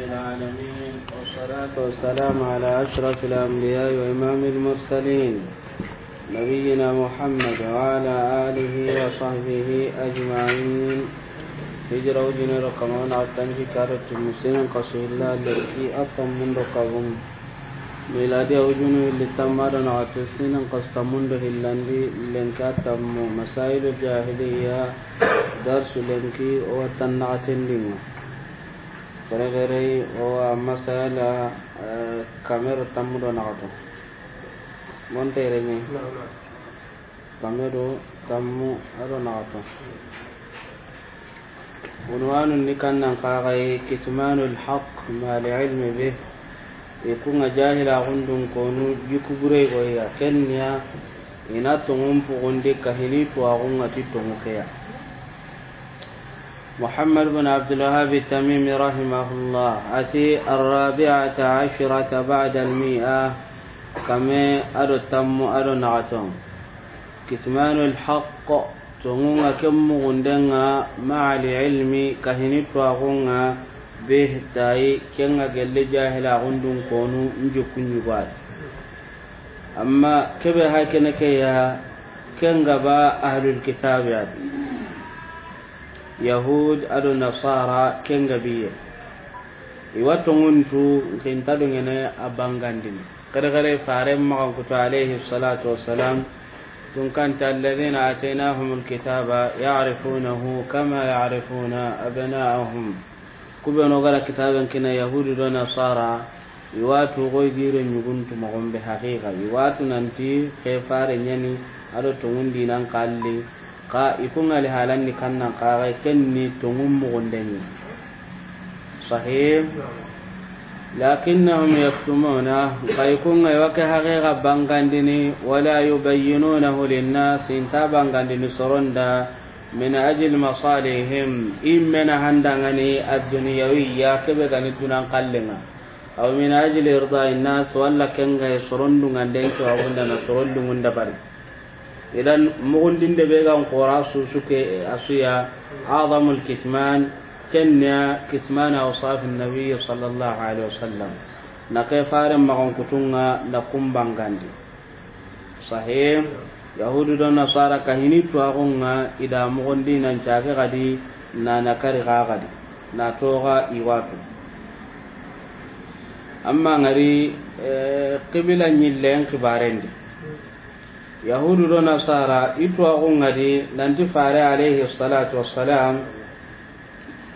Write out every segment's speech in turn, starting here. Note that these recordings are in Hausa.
العالمين والصلاة والسلام على أشرف الأنبياء وإمام المرسلين نبينا محمد وعلى آله وصحبه أجمعين. هجرة وجن رقمان عطان في كارة المسلمين قصر الله التي أطم من رقبهم ميلادي وجنه اللي تمرن عطسين قصتمون به اللندي لنكاتم مسائل الجاهلية درس لنكي وتنعتن لنا غيري هو مسألة كاميرا تمر نعطو مونتيرني كاميرا تمو أرو نعطو عنوان نكان نقاغي كتمان الحق مع العلم به يكون جاهل عندهم كونو يكبري ويا كنيا إناتهم فغندي كهنيت وغنتي تمكيا. محمد بن عبد الوهاب التميمي رحمه الله أتي 14 بعد 100 كما أدو تم أدو نعتم كتمان الحق تغنى كم غندنا مع العلم كهنيت وغنى به تاي كنا قل جاهل عندهم كونو نجكن يبال أما كبه هكذا كيا كنغبا أهل الكتاب يعني يهود أدو نصارى كنغبية يواتنغنتو كنتادو أبانغاندين كرغري فارم مغنكتو عليه الصلاة والسلام كنت الذين آتيناهم الكتاب يعرفونه كما يعرفون أبناءهم كبنو غير كتابا كنا يهود ونصارى يواتو غير نغنتو مغن بحقيقة يواتو ننتي خيفار يني أدو تنغندي ننقالي ka ikunga li halanni kanna qaga kenni tungum mugundeni sahih lakinnahum yaktumuna qaykunga waka haqiqa bangandini wala yubayyinunahu linnas inta bangandini soronda min ajli masalihim imma handangani ad-dunyawiyya kebe gani tunan kallenga aw min ajli irda'i nas walla kenga sorondunga denko awunda na sorondungunda bari idan mugundin de began qorasu suke asuya azamul kitman kenya kitman awsaf an-nabiy sallallahu alaihi wasallam na kay faran magon kutunga na kumbangandi sahih yahudu don nasara kahini to agunga ida mugundin nan caage gadi na nakari gadi na toga iwatu amma ngari qibla nyillen kibarendi yahudu do nasara itu agungadi nanti fare alayhi salatu wassalam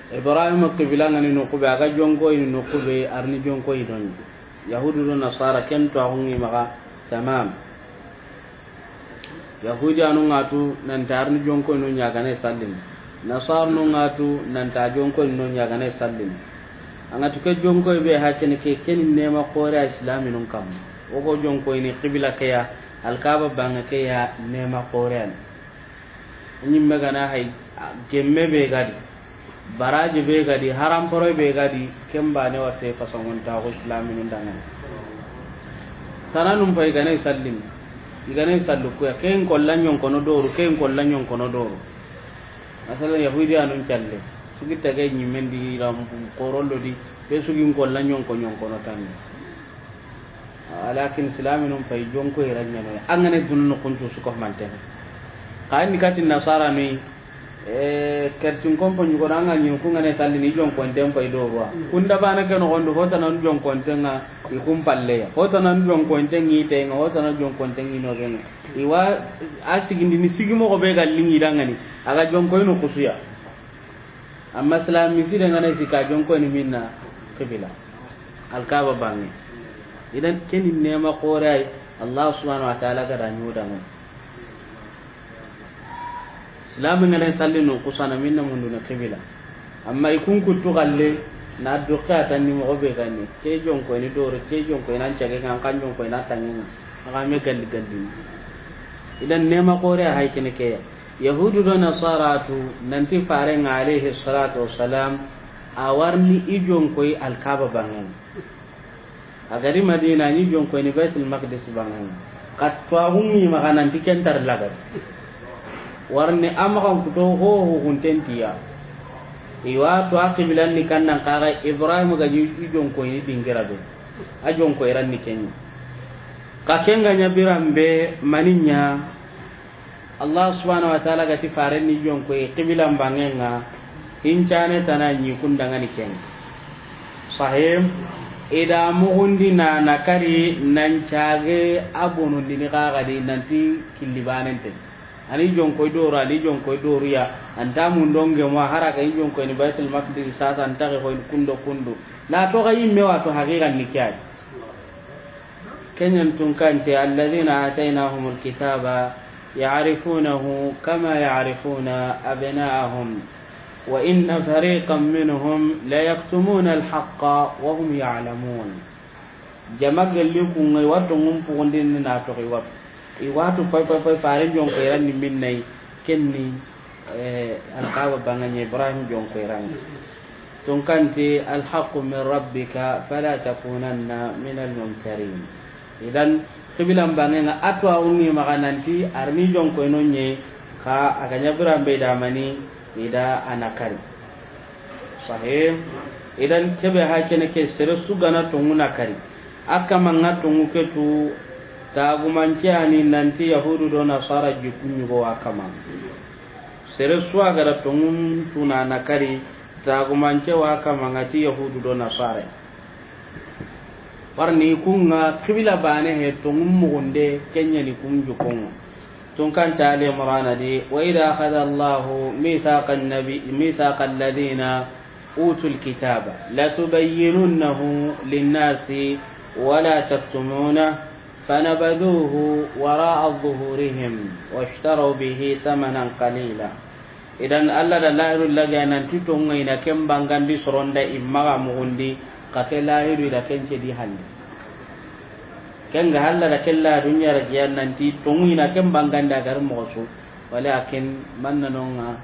ibrahim qibla ngani no kube aga jongo ini no kube arni jongo idon yahudu do nasara kento agungi maka tamam yahudi anu ngatu nan tarni jongo no nyaga ne sallin nasar no ngatu nan ta jongo no nyaga ne sallin anga tuke jongo be hakene ke kenin nema qore islaminun kam ogo jongo ini qibla kaya alkaba bangake ya nema korean nyimme gana hay gemme be gadi baraji be gadi haram poro be gadi kemba ne wase fasongon ta ko islamin ndangan tananum pay gane sallim igane sallu ko ken kollanyon kono doru ken kollanyon kono doru asala yahudi anun challe sugita ga nyimme ndi ram korollo di be sugin kollanyon ko nyon kono tan alakin islaminum fay jonko iranya no angane dunno kuntu su ko mantene kayni katin nasara ni kertin kompo nyugo nanga nyugo ngane sallini jonko ndem fay do wa kunda bana ke no gondo hota nan jonko ntenga ikum palle hota nan jonko ntengi te nga hota nan jonko ntengi no gene iwa asigindi ni sigimo ko be gallingi dangani aga jonko no kusuya amma islam mi sire ngane sika jonko ni minna kibila alkaba bangi idan kenin nema qorai Allah subhanahu wa ta'ala ga danyo da mu islamin ne sallinu kusana minna mundu na kibila amma ikun kutu galle na dokka tan ni mo be ganni ke jon ko ni doro ke jon ko nan cage kan jon ko na tanin aga me galli galli idan nema qorai hay kene ke yahudu do nasaratu nanti fare ngalehi salatu wassalam awarni ijon koy alkaba bangen agari madina ni jon ko ni baitul maqdis bangan katwa hunni maganan tikentar lagar warne amakan kuto ho huntentiya iwa to aqibilan ni kannan kaga ibrahim ga jon ko ni dingira do a jon ko iran ni kenni ka kenga nya birambe maninya allah subhanahu wa ta'ala ga ti faren ni jon ko qibilan bangenga hincane tananyi kundanga ni kenni sahim ida mugundi na nakari nan caage abonu dini kaga di nanti kilibanente ani jon koy doro ali jon koy doro ya anta mun donge mo haraka jon koy ni baitul maqdis sasa anta ko kundo la to ga yimme wa to haqiqan ni kiyai kenyan tun kan ce alladhina atainahumul kitaba ya'rifunahu kama ya'rifuna abna'ahum wa inna fariqan minhum la yaktumuna al-haqqa wa hum ya'lamun jamagal likum ngai wato ngum pugondin na to ko wato iwatu pai fare jon ko ran ni minnai kenni alqawa banganya ibrahim jon ko ran tun kanti alhaqqu min rabbika fala takunanna min almumtarin idan kibilan bangena atwa unni magananti arni jon ko nonye ka aganya birambe damani ida anakari sahih idan kebe hakene ke sere sugana tunguna kari akamanga tungu ketu tagumanciani nanti yahudu do nasara jikunyu go akama sere suwa gara tungum tuna nakari tagumance wa kama ngati yahudu do nasara warni kunga kibila bane he tungum mugunde kenya ni kunju kunga tunkan tale marana di wa idha akhadha Allahu mithaqan ladina utul kitaba la tubayyinunahu lin-nasi wa la taktumuna فنبذوه وراء ظهورهم واشتروا به ثمنا قليلا idan Allah da lahiru laga nan tutun ngaina kem bangandi soronda imma mugundi ka ke lahiru da kence di hande ken ga Allah da kella dunya ragiyan nan ti tungina kem banganda gar mosu walakin mannanonga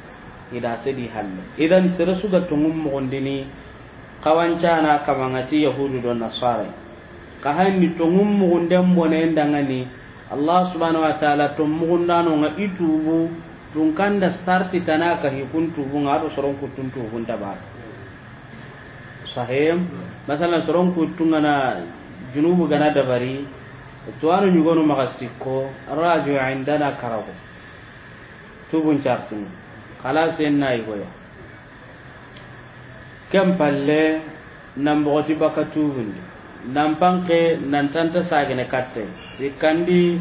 ida sedi hande idan sirasu ga tungum mugundi ni kawancana kamangati yahudu don nasara ka hanni to ngum mugundem bonen dangani Allah subhanahu wa ta'ala to mugundano nga itubu tun kanda starti tanaka hi kuntu bunga do soron kutun tu bunta ba sahim masalan soron kutun na junubu gana dabari to anu nyugono magasiko raju indana karago tubun chartin kala sen nay goya kam palle namboti bakatubundi nampanke nantanta sagene katte sikandi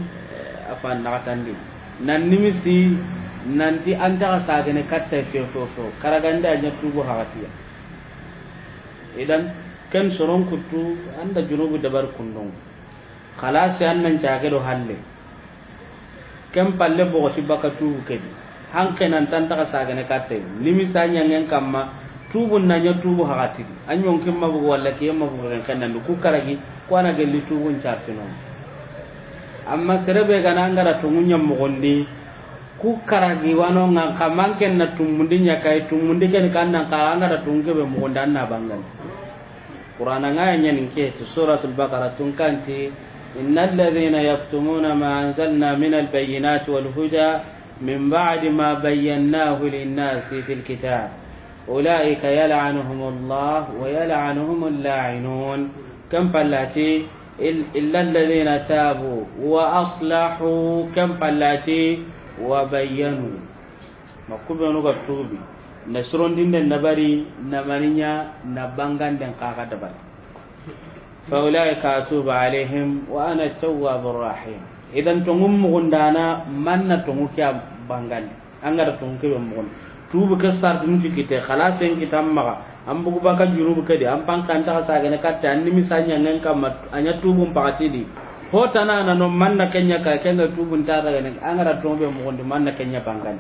afan nakatandi nan nimisi nanti anta sagene katte fefo karaganda nya tubu hawatiya idan ken soron kutu anda junubu dabar kundong khalas annan jage do halle kem palle bo tibaka tubu kedi hanke nantanta sagene katte nimisa nya ngen kamma tubun nanya tubu hagati anyon kimma bugo walla kiyama bugo kan nan ku karagi ko ana gelli tubun chartino amma serebe gana ngara tungunya mugondi ku karagi wano ngan kamanken na tumundi nya kai tumundi ken kan nan ka ngara tungke be mugonda na bangal qur'ana ngaya nya ninke suratul baqarah tunkanti innal ladhina yaktumuna ma anzalna minal bayyinati wal huda min ba'di ma bayyanahu lin-nasi fil kitab أولئك يلعنهم الله ويلعنهم اللاعنون كم فلاتي إلا الذين تابوا وأصلحوا كم فلاتي وبينوا مكوبة نوغا توبي نسرون دين النبري نمانيا نبانغان دين قاقا دبر فأولئك أتوب عليهم وأنا التواب الرحيم إذن تنغم مغندانا من نتنغو كيا بانغان أنغر تنغو كيا مغند tubu ke sartu nuti kite khalasen kitam maga ambugo baka junubu kedi ampang kanta sagene katta anni misanya ngen kam anya tubu mpakati di hotana na no manna kenya ka kenga tubu ntara ne angara tombe mo gondi manna kenya bangan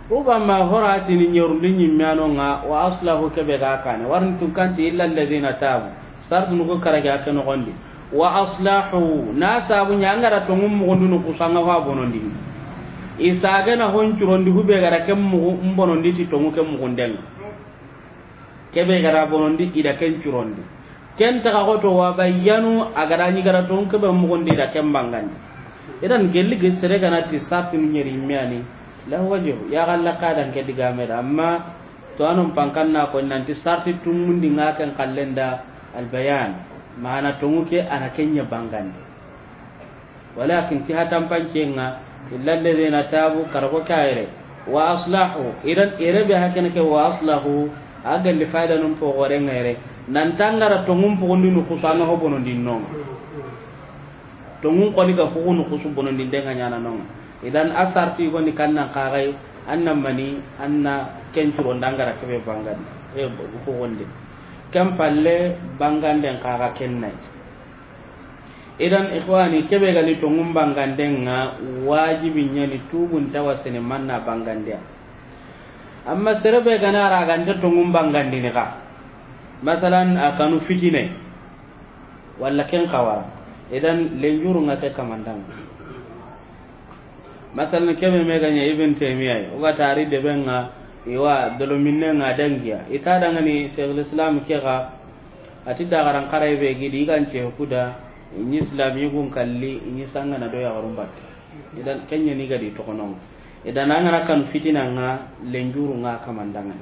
rubama horati ni nyorundi nyimano nga wa aslahu kebe ga kana warn tun kanti illa alladhina tabu sartu nugo karaga keno gondi wa aslahu nasabu nyangara to ngum gondi no kusanga wa bonondi isagana honcurondi hube gara kem mu mbonondi ti tongu kem mugundeng kebe gara bonondi ida ken curondi ken ta ko to wa bayanu agara ni gara tongu kebe mugundi da kem bangani idan gelli ge sere gana ti sartu ni nyeri miani la wajhu ya galla kadan ke diga meda amma to anon pankanna ko nanti sarti tumundi ngakan kallenda al bayan mana tonguke ana kenya bangande walakin ti hatam pancenga illa alladhina tabu karbo kaire wa aslahu idan irebe hakene ke wa aslahu aga li faida num po gore ngere nan tangara tongum po ndinu kusana ho bono dinno tongun ko ni ga ko no kusu bono dindenga nyana non idan asarti goni kanna kagai annam mani anna kencuro ndangara kebe bangande ko wonde kam palle bangande kaga kennai idan ikhwani kebe gali to ngum bangandenga wajibi nyani tubun tawasene manna bangande amma serebe gana ra gande to ngum bangandi ni ka masalan akanu fitine walla ken khawara idan lenjuru ngate kamandang masalan kebe me ganya ibn taymiya uga tari de benga iwa dolominne nga dangiya ita dangani Sheikhul Islam kega ati dagaran qaraybe gidi ganche kuda ni Islam yugun kalli ni sanga na do ya garumbat idan kenya ni gadi to kono idan angana kan fitina nga lenjuru nga kamandangan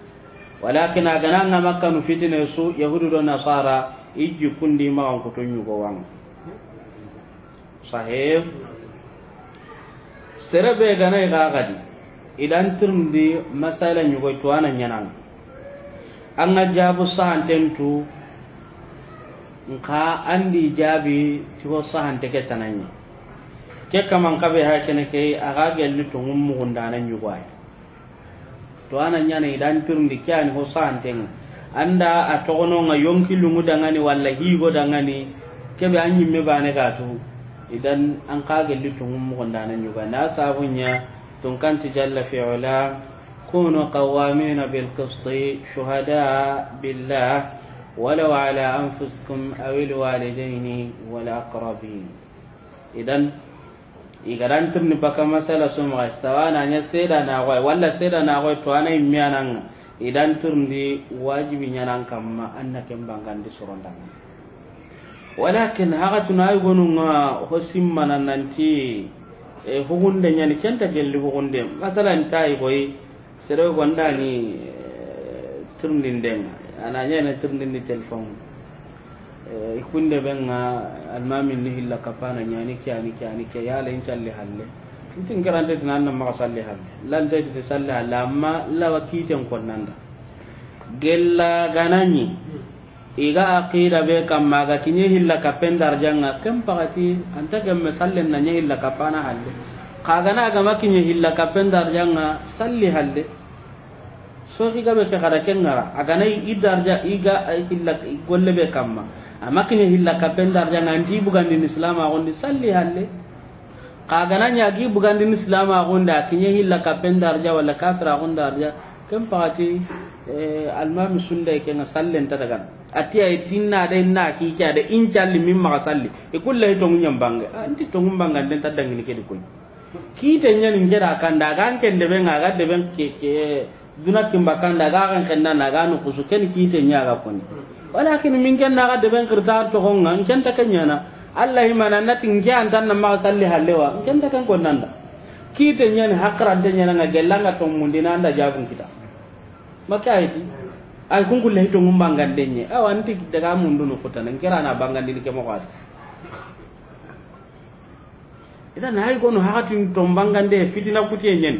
walakin agana nga makkan fitina su yahudu do nasara ijju kundi ma on ko to nyugo wang sahib serebe gana ga gadi idan turndi masala nyugo to anan nyanan an ga jabu sahantentu nka andi jabi tiho sahante ke tananya ke kaman kabe ha kene ke aga gelni to ngum gunda nan nyugo ay to anan nyana idan turndi kyani ho sahanten anda atogono nga yonki lungu dangani walla higo dangani kebe anyi me bane gatu idan an ka gelni to ngum gunda nan nyugo na sabunya tun kanti jalla fi'ala kunu qawamina bil qisti shuhada billah walau ala anfusikum aw al walidaini wal aqrabin idan igaran tumni baka masala suma sawana nya seda na goy walla seda na goy to anay mianan idan turndi wajibi nyanan kamma annake mbangandi sorondang walakin haga tunay gonunga hosimman nanti hugunde nyani kenta gelli hugunde masalan tay boy sero gonda ni turndindeng ananya na turndindi telefon ikunde benga almami ni hilla kapana nyani kyani yala inchalle halle tin karante nan ma salli halle lan tay te salli lamma la wakiten konnanda gella ganani iga aqida be kam maga kinye hilla kapendar janga kam pagati anta gemme sallen na nye hilla kapana halle kagana ga makinye hilla kapendar janga salli halle so iga be te khara kengara agana idarja iga hilla golle be kamma amakinye hilla kapendar janga anti bugandi islam agondi salli halle kagana nya gi bugandi islam agonda kinye hilla kapendar ja wala kafira agonda arja kam pagati almami sunda ke nga sallen ta daga atiya itinna da inna ki kya da in jalli mimma salli e kullai to ngunyam bange anti to ngumbanga den ta dangi ni ke dikoy ki te nyani ngera kan da gan ken de ben aga de ben ke duna kimba kan da ga kan kenna na ga no kusu ken ki te nya ga koni walakin min ken na ga de ben kirta to gonga ken ta kenya na allah himana natin ke an tan na ma salli hallewa ken ta kan konnanda ki te nyani hakra de nyana nga gelanga to mundina anda jabun kita maka ayi ay kungulle hito ngumbanga denye awanti daga mundu no futana ngera na bangandi ni kemo kwat idan hay gono hakati to bangande fitina kutiye nyen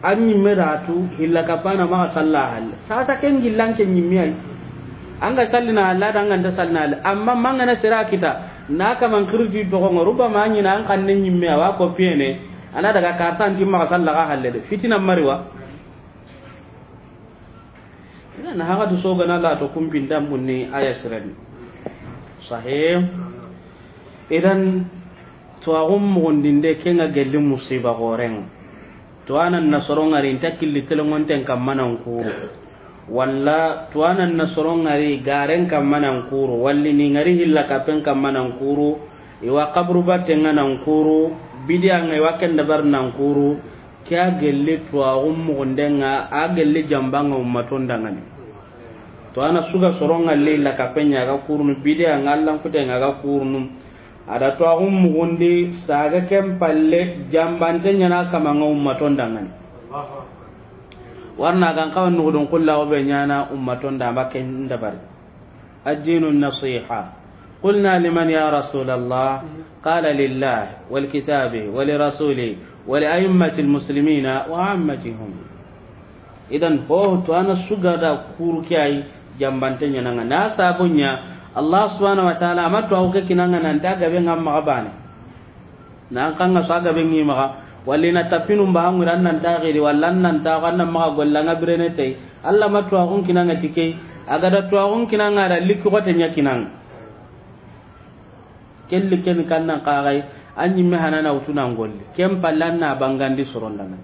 anni meratu illa kapana ma sallahu sasa ken gillan ken nyimmi anga sallina alla danga nda sallina amma mangana sira kita na kama kirji to ko ruba ma nyina an kan nyimmi wa ko piene ana daga kartan timma sallaga halle fitina mariwa idan haga to soga na la to kumpin dam munni ayasran sahih idan to agum gondinde kenga gelle musiba goren to anan nasoron ari takilli telongon ten kam manan kuru walla to anan nasoron ari garen kam manan kuru walli ni ngari hilla kapen kam manan kuru iwa qabru batenga nan kuru bidia ngai waken dabar nan kuru kya gelle to agum gondenga a gelle jambanga ummatonda ngani to ana suga soronga leila kapenya ga kurunu bidia ngallan kutenga ga kurunu ada to agum mugundi saga kem palle jambante nyana kama ngum matonda ngani warna kan kawan nudun kulla wa benyana ummaton da maken dabar ad-dinu an-nasiha قلنا لمن يا رسول الله قال لله والكتاب ولرسوله ولأئمة المسلمين وعامتهم إذن هو توانا سجدا كوركاي جنبانتين ينانا ناسا بنيا الله سبحانه وتعالى ما توقع كنانا ننتاق بين أما غباني نانقانا ساقا بين يمغا ولينا تفينهم بهم ران ننتاقيري ولن ننتاق أنا مغا قلنا برنتي الله ما توقع كنانا تكي أغدا توقع كنانا لكي غتنيا كنانا kelli ken kannan qagai anyi me hanana utuna ngolli kem pallanna bangandi sorondana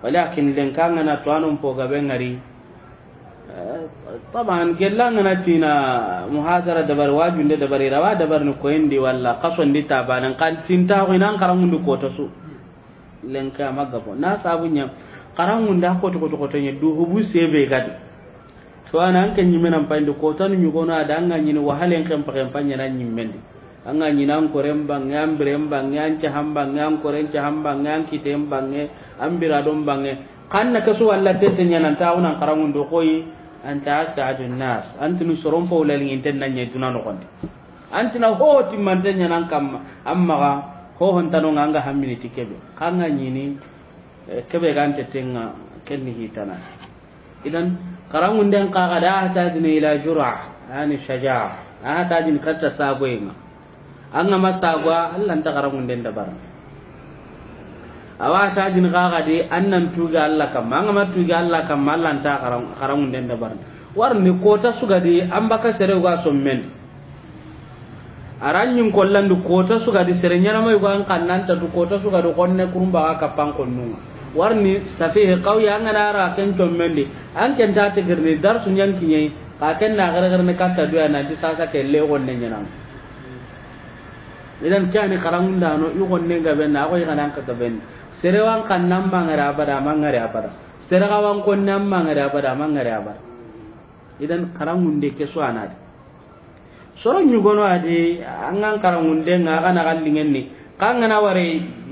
walakin len kangana to anum po gabe ngari taban gelangana tina muhadara dabar wajunde dabari rawa dabar no koendi walla qasondi tabanan kan tinta ko nan karamundu ko to su len ka magabo na sabunya karamunda ko to nye du hubu sebe gadi to anan kan nyimena pande ko tan nyugo na danga nyini wahalen kan panya nan nyimmendi anga nyinan ko rembang ngam brembang ngan chahambang ngam ko ren chahambang ngam kitembang ambira dom bange kanna kasu walla tete nyana tauna karamun do koyi anta as'adun nas antinu soron fo lalin inten nan nyai tunano konde antina ho timman nyana kam amma ho hon tanu nganga hammini tikebe kanga nyini kebe gante tenga kenni hitana idan karamun den kaga da ta dine ila jur'a ani shaja'a ta din katta sagoyinga anga masagwa Allah ta karamun den dabar awa ta din kaga de annan tuga Allah kam anga matuga Allah kam Allah ta karamun den dabar warni kota suga de ambaka sere ga sommen aranyin kollandu kota suga de sere nyana mai ga kannan ta kota suga do konne kurumba ka pan konnu warni safihe qawya ngana ra ken commendi an ken ta tigirni dar sunyan kinye ka ken na gar ne katta duya na di sasa ke le gonne nyana idan kyani karamunda no yu gonne ga ben na ko yana ka ga ben serewan kan nan mangara bada mangara bada seragawan kon nan mangara bada mangara bada idan karamunde ke so anade soro nyugono ade angan karamunde nga kana kallingen ni kangana ware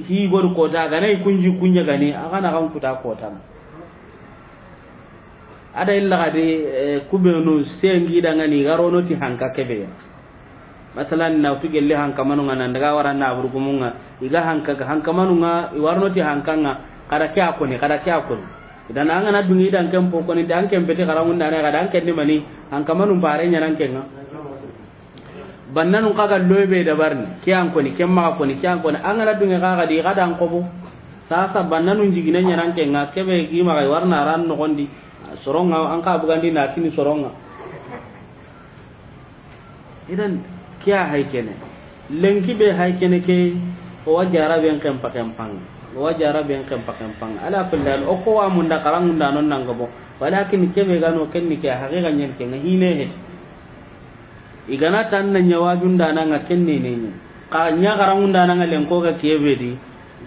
hi gor kota ganai kunji kunya gane akana kan kuta kota ada illa gade kubenu sengi dangani garono ti hanka kebe masalan na tu gelle hanka manunga nan daga waranna burgumunga iga hanka manunga iwarno ti hankanga kada kya ko ne idan angana dungi dan kempo ko ni dan kempete karamun dana kada an kenni mani hanka manum bare nyanan kenga bannanu kaga lobe da barni kiyan ko ni kemma ko ni kiyan ko ni an ala dunga kaga di kada an kobo sasa bannanu jigina nyanan ke nga kebe gi ma warna ran no gondi soronga an ka bugandi na kini soronga idan kiya haykene lenki be haykene ke o wajara ben kam pakempang ala pindal o ko wa munda karangunda non nangabo walakin kebe gano kenni ke haqiqa nyen ke ngine het igana tan na nyawajun dana nga kenne ne ka nya garangun dana nga len ko ga kebe di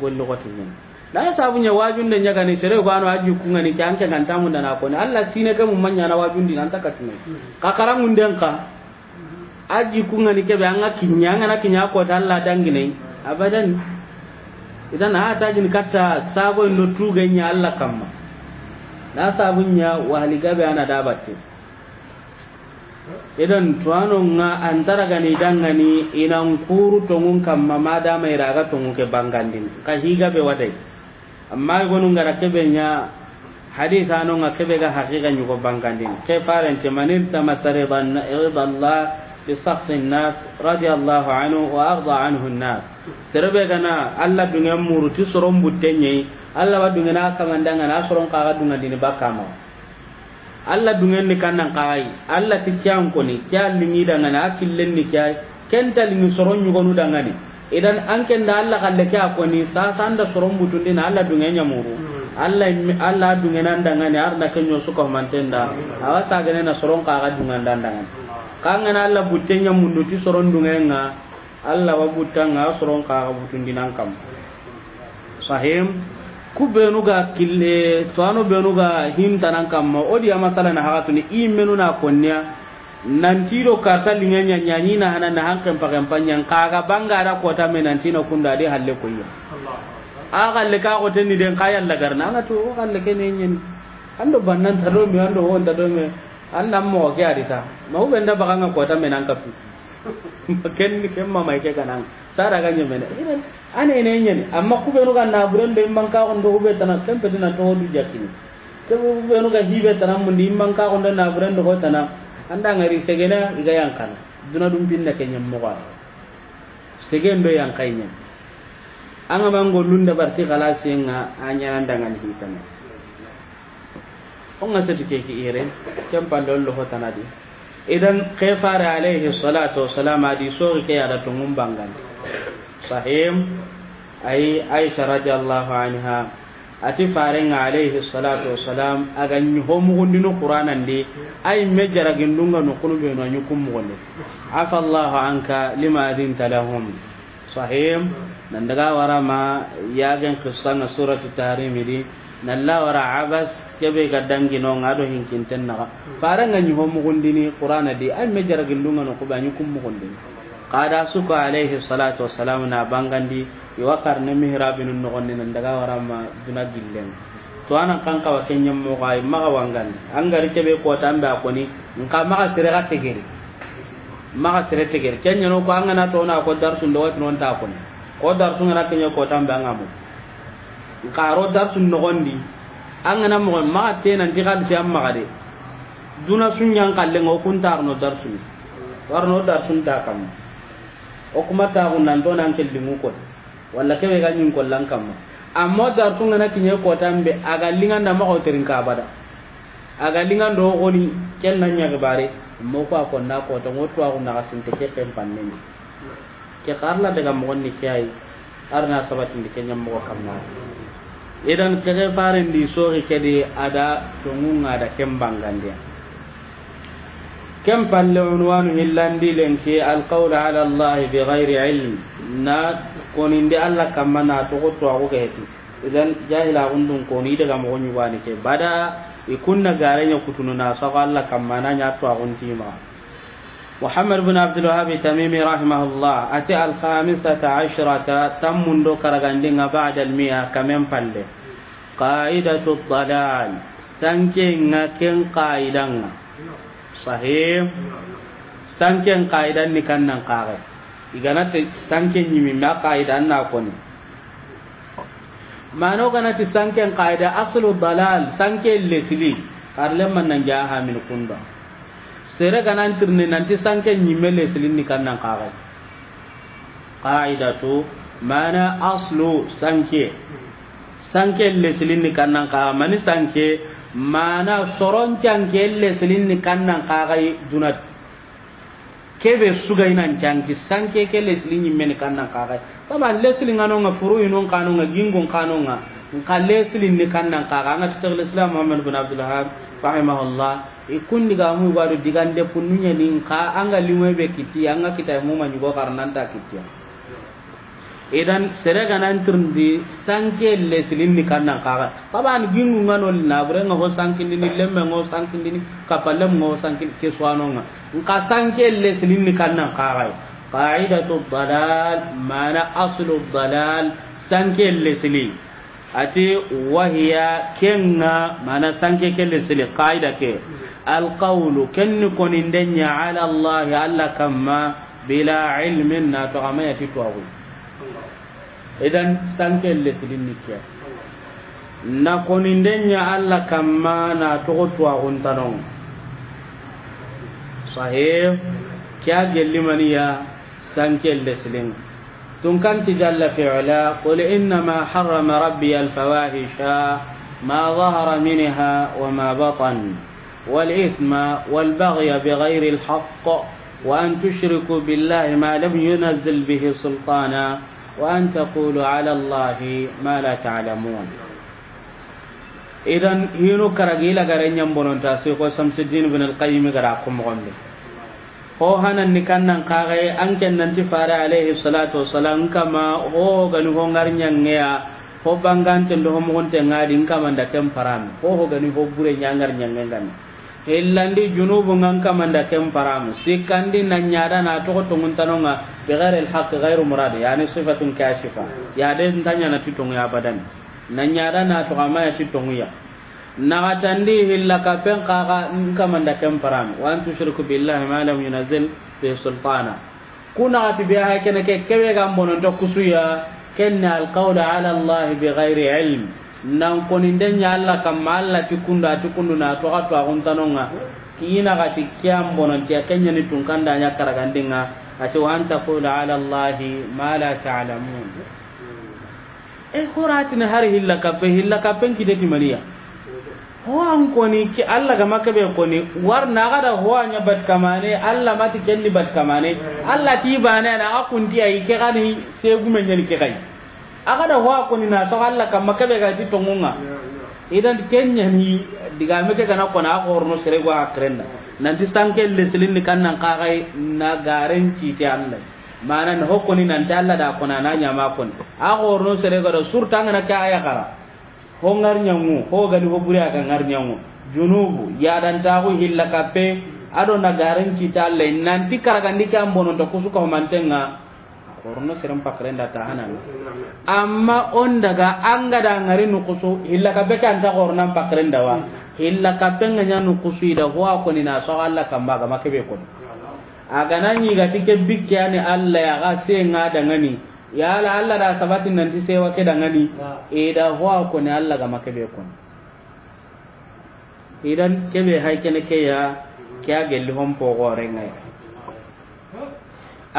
gollo ko tin la sabu nyawajun da nyaga ne sere ko anu aji kunga ni kanke kan tamu dana ko ne Allah sine ka mun manya na wajun din anta katine ka karangun den ka aji kunga ni kebe anga kinya nga na kinya ko ta Allah dangine abadan idan ha ta jin katta sabo ndo tuga nya Allah kamma na sabunya wali gabe ana dabatte idan tuano nga antara gani dangani inan kuru tongun kamma mada mai raga tongun ke bangandin ka higa be wadai amma gonu ngara kebe nya haditha no nga kebe ga hakika nyugo bangandin ke parente manil tamasaridan Allah bi sakhtin nas radiyallahu anhu wa arda anhu an-nas serebe gana Allah dunga muruti soron buttenye Allah wa dunga na kamandanga na soron kaga dunga dini bakama Allah dungen ni kannan kai Allah tikyan ko ni kya lingi daga na akillen ni kya kenta lingi soron nyugo nu daga ni idan an ken da Allah kalle kya ko ni sa sanda soron butundi na Allah dungen nya muru Allah dungen nan daga ni arna kenyo suko mantenda awasa gane na soron kaga dungan dandangan kangana Allah butenya mundu ti soron dungen nga Allah wa butanga soron kaga butundi nan kam sahim ku benuga kille to anu benuga hintanan kamma odi amasala na hakatuni imenu na konnya nantiro karta linganya nyanyi na hanan na hankan pagam panyan kaga bangara kota me nantino kunda de halle ko iya aga le ka ko tenni den kaya la garna nga to o galle ke ne nyen ando bannan ta do mi ando won ta do me Allah mo ke adita ma u benda baka nga ko ta menan kapi ken ni kem mama ke kanan sara ga nyemene ane ne nyen amma ku be no ga na buren de man ka on do be tan kan pe na to du jakini ke be no ga hibe tan mun di man ka on do na buren do tan anda ngari segena iga yang kan duna dum pinna ke nyem mo ga segendo yang kaynya anga mango lunda barti kala singa anya ndangan hitana onga setike ki ire kem pandol lo hotanadi idan kayfara alayhi salatu wassalam adi so ke ada tungum bangan sahim ai aisha radhiyallahu anha ati farenga alayhi salatu wassalam aga nyomu gondino qur'anan di ay mejara gendunga no kunu be no nyukum gonde afa allah anka lima adinta lahum sahim nan daga warama yagen qissana suratu tahrim di nalla wara abas kebe gadangi no ngado hinkinten na faranga nyomu gondini qur'ana di ay mejara gendunga no ko ba nyukum gonde qada suku alayhi salatu wassalam na bangandi iwakar ne mihrabin no gonni nan daga warama duna gillen to anan kan ka wakenyam mo gai maga wangan angari kebe ko tamba ko ni nka maga sire ga tegeri maga sire tegeri kenya no ko angana to na ko darsu ndo wat non ta ko darsu ngana kenya ko tamba ngamu nka ro darsu no gondi angana mo ma te nan digal si amma gade duna sunyan kalle ngo kuntar no darsu warno darsu ta kam o kuma ta nan to nan kellingu ko walla kebe ga nyin ko lankam amma dar tunga na kinye ko tambe aga linga na ma ko terin ka bada aga linga do goni ken nan nya bare mo ko na ko to ngoto ko na asin te ke tempan ne ke karla daga mo ni kai arna sabatin de kenya mo kamna idan kege faren di so ke de ada tungunga da kembangandia كم فالعنوان هلاندي لنك القول على الله بغير علم نا كونين دي الله كما نا توغتو اغو كهتي اذن جاهل اغندون كوني دغا مغني واني كي بدا يكون غارينيا كوتونو نا سو الله كما نا نياتو اغونتيما محمد بن عبد الوهاب تميمي رحمه الله اتى الخامسة عشرة تم منذ كرغاندين بعد المئة كمن فالله قاعدة الضلال سانكين كن قاعدان sahih sanken qaidan ni kannan qare iganate sanken nyimi ma qaidan na koni mano ganati sanken qaida aslu dalal sanken lesli karle man nan jaha min kunda sere ganan tirne nanti sanken nyime lesli ni kannan qare qaidatu mana aslu sanken lesli ni kannan qare mani sanke mana soron canke leslin ni kannan kagai dunat kebe sugay nan canki sanke ke leslin ni men kannan kagai taban leslin ngano nga furu inon kanu nga gingon kanu nga ka leslin ni kannan kaga nga tsal islam muhammad bin abdullah rahimahullah ikun diga mu bado digande punnunya ni ka anga limwe be kiti anga kita mu ma nyugo karnanta kiti idan serega nan turndi sanke leslin ni kannan kaga taban gingu ngano na burenga ho sankin ni lemme ngo sankin ni kapalem ngo sankin ke swano nga ka sanke leslin ni kannan kaga qaidatu dalal mana aslu dalal sanke lesli ati wahiya kenna mana sanke ke lesli qaida ke al qawlu kenni konindenya ala allah alla kama bila ilmin na to amayati tuwa idan sanke leslin nikia na konindenya alla kamma na togotu aguntanon sahih kya gelimaniya sanke leslin tun kan tijalla fi'la qul inna ma harrama rabbi al fawahisha ma dhahara minha wa ma batan wal ithma wal baghy bighayri al haqq wa an tushriku billahi ma lam yunzil bihi sultana وأن تقولوا على الله ما لا تعلمون إذن هينو كرجيلا كرينيا بنونتا سيكو سمسدين بن القيم كراكم غمي هو هنا نكنا كاغي أنكن ننتفار عليه الصلاة والسلام كما هو غني هو غارنيا نيا هو بانغان تلهم غنتي غادي كما ندكم فرام هو غني هو بوري نيانغار نيانغان hillandi junubu ngan kamanda kem param sikandi na nyada na to to nguntanonga bi ghairi al haqq ghairu murad yani sifatun kashifa ya de tanya na titongu ya badan na nyada na to kama ya titongu ya na atandi hillaka pen qaga kamanda kem param wa antu shirku billahi ma lam yunzil bi sultana kuna ati biha kene ke kebe gambono to kusuya kenna al qawla ala allah bi ghairi ilm nan koninde nya Allah kam Allah tikundu na to ato aguntanonga kina gati kyam bonon tiya kenya ni tungkanda nya karagandinga ati wa anta qula ala Allah ma la ta'lamun qurati na har hilla kape kideti mariya ho an koni ki Allah ga makabe koni war na gada ho anya bat kamane Allah mati kenni bat kamane Allah ti bana na akunti ai ke gani segu men ni ke kai aga da wa ko ni na so Allah kam makabe ga ti tongunga idan kenya ni diga meke kana ko na ko orno sere go akrenda nanti sanke le silin kan nan ka gai na garen ci ti Allah mana na hokko ni nan ta Allah da ko na nya ma kon a ko orno sere go da surta ngana ka aya kara ho ngar nyangu ho ga ni ho buri aga ngar nyangu junubu ya dan ta ko hilla kape ado na garen ci ta Allah nanti karaga ndika mbono to kusuka mantenga korno siram pakrenda tahanan amma on daga anga da ngari nukusu illa ka beka anta kornan pakrenda wa illa ka penga nya nukusu ida ho ko ni na so Allah kamba ga makebe ko aga nanyi ga tike bikyani Allah ya ga se ngada ngani ya la Allah da sabatin nan ti se wa ke da ngani ida ho ko ni Allah ga makebe ko idan kebe hay kene ke ya kya gelli hom po gore ngai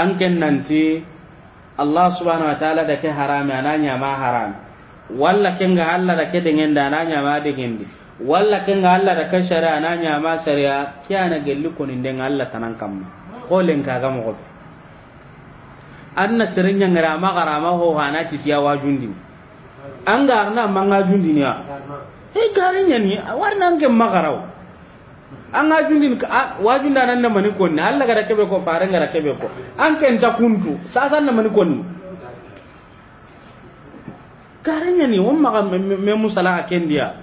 an ken nanti Allah subhanahu wa ta'ala da ke harami ananya ma haram walla kenga Allah da ke dengan da ananya ma dengan di walla kenga Allah da ke shari'a ananya ma shari'a kiyana gelli kunin den Allah tanan kam ko len ka ga mo anna sirinya ngara ma garama ho hana ci tiya wajundi an garna manga jundi ne garinya ni warna ngem magaraw an ga jundin wajunda nan da mani konni Allah ga da kebe ko faran ga da kebe ko an ken ta kuntu sasan da mani konni garanya ni won maga me musala ken dia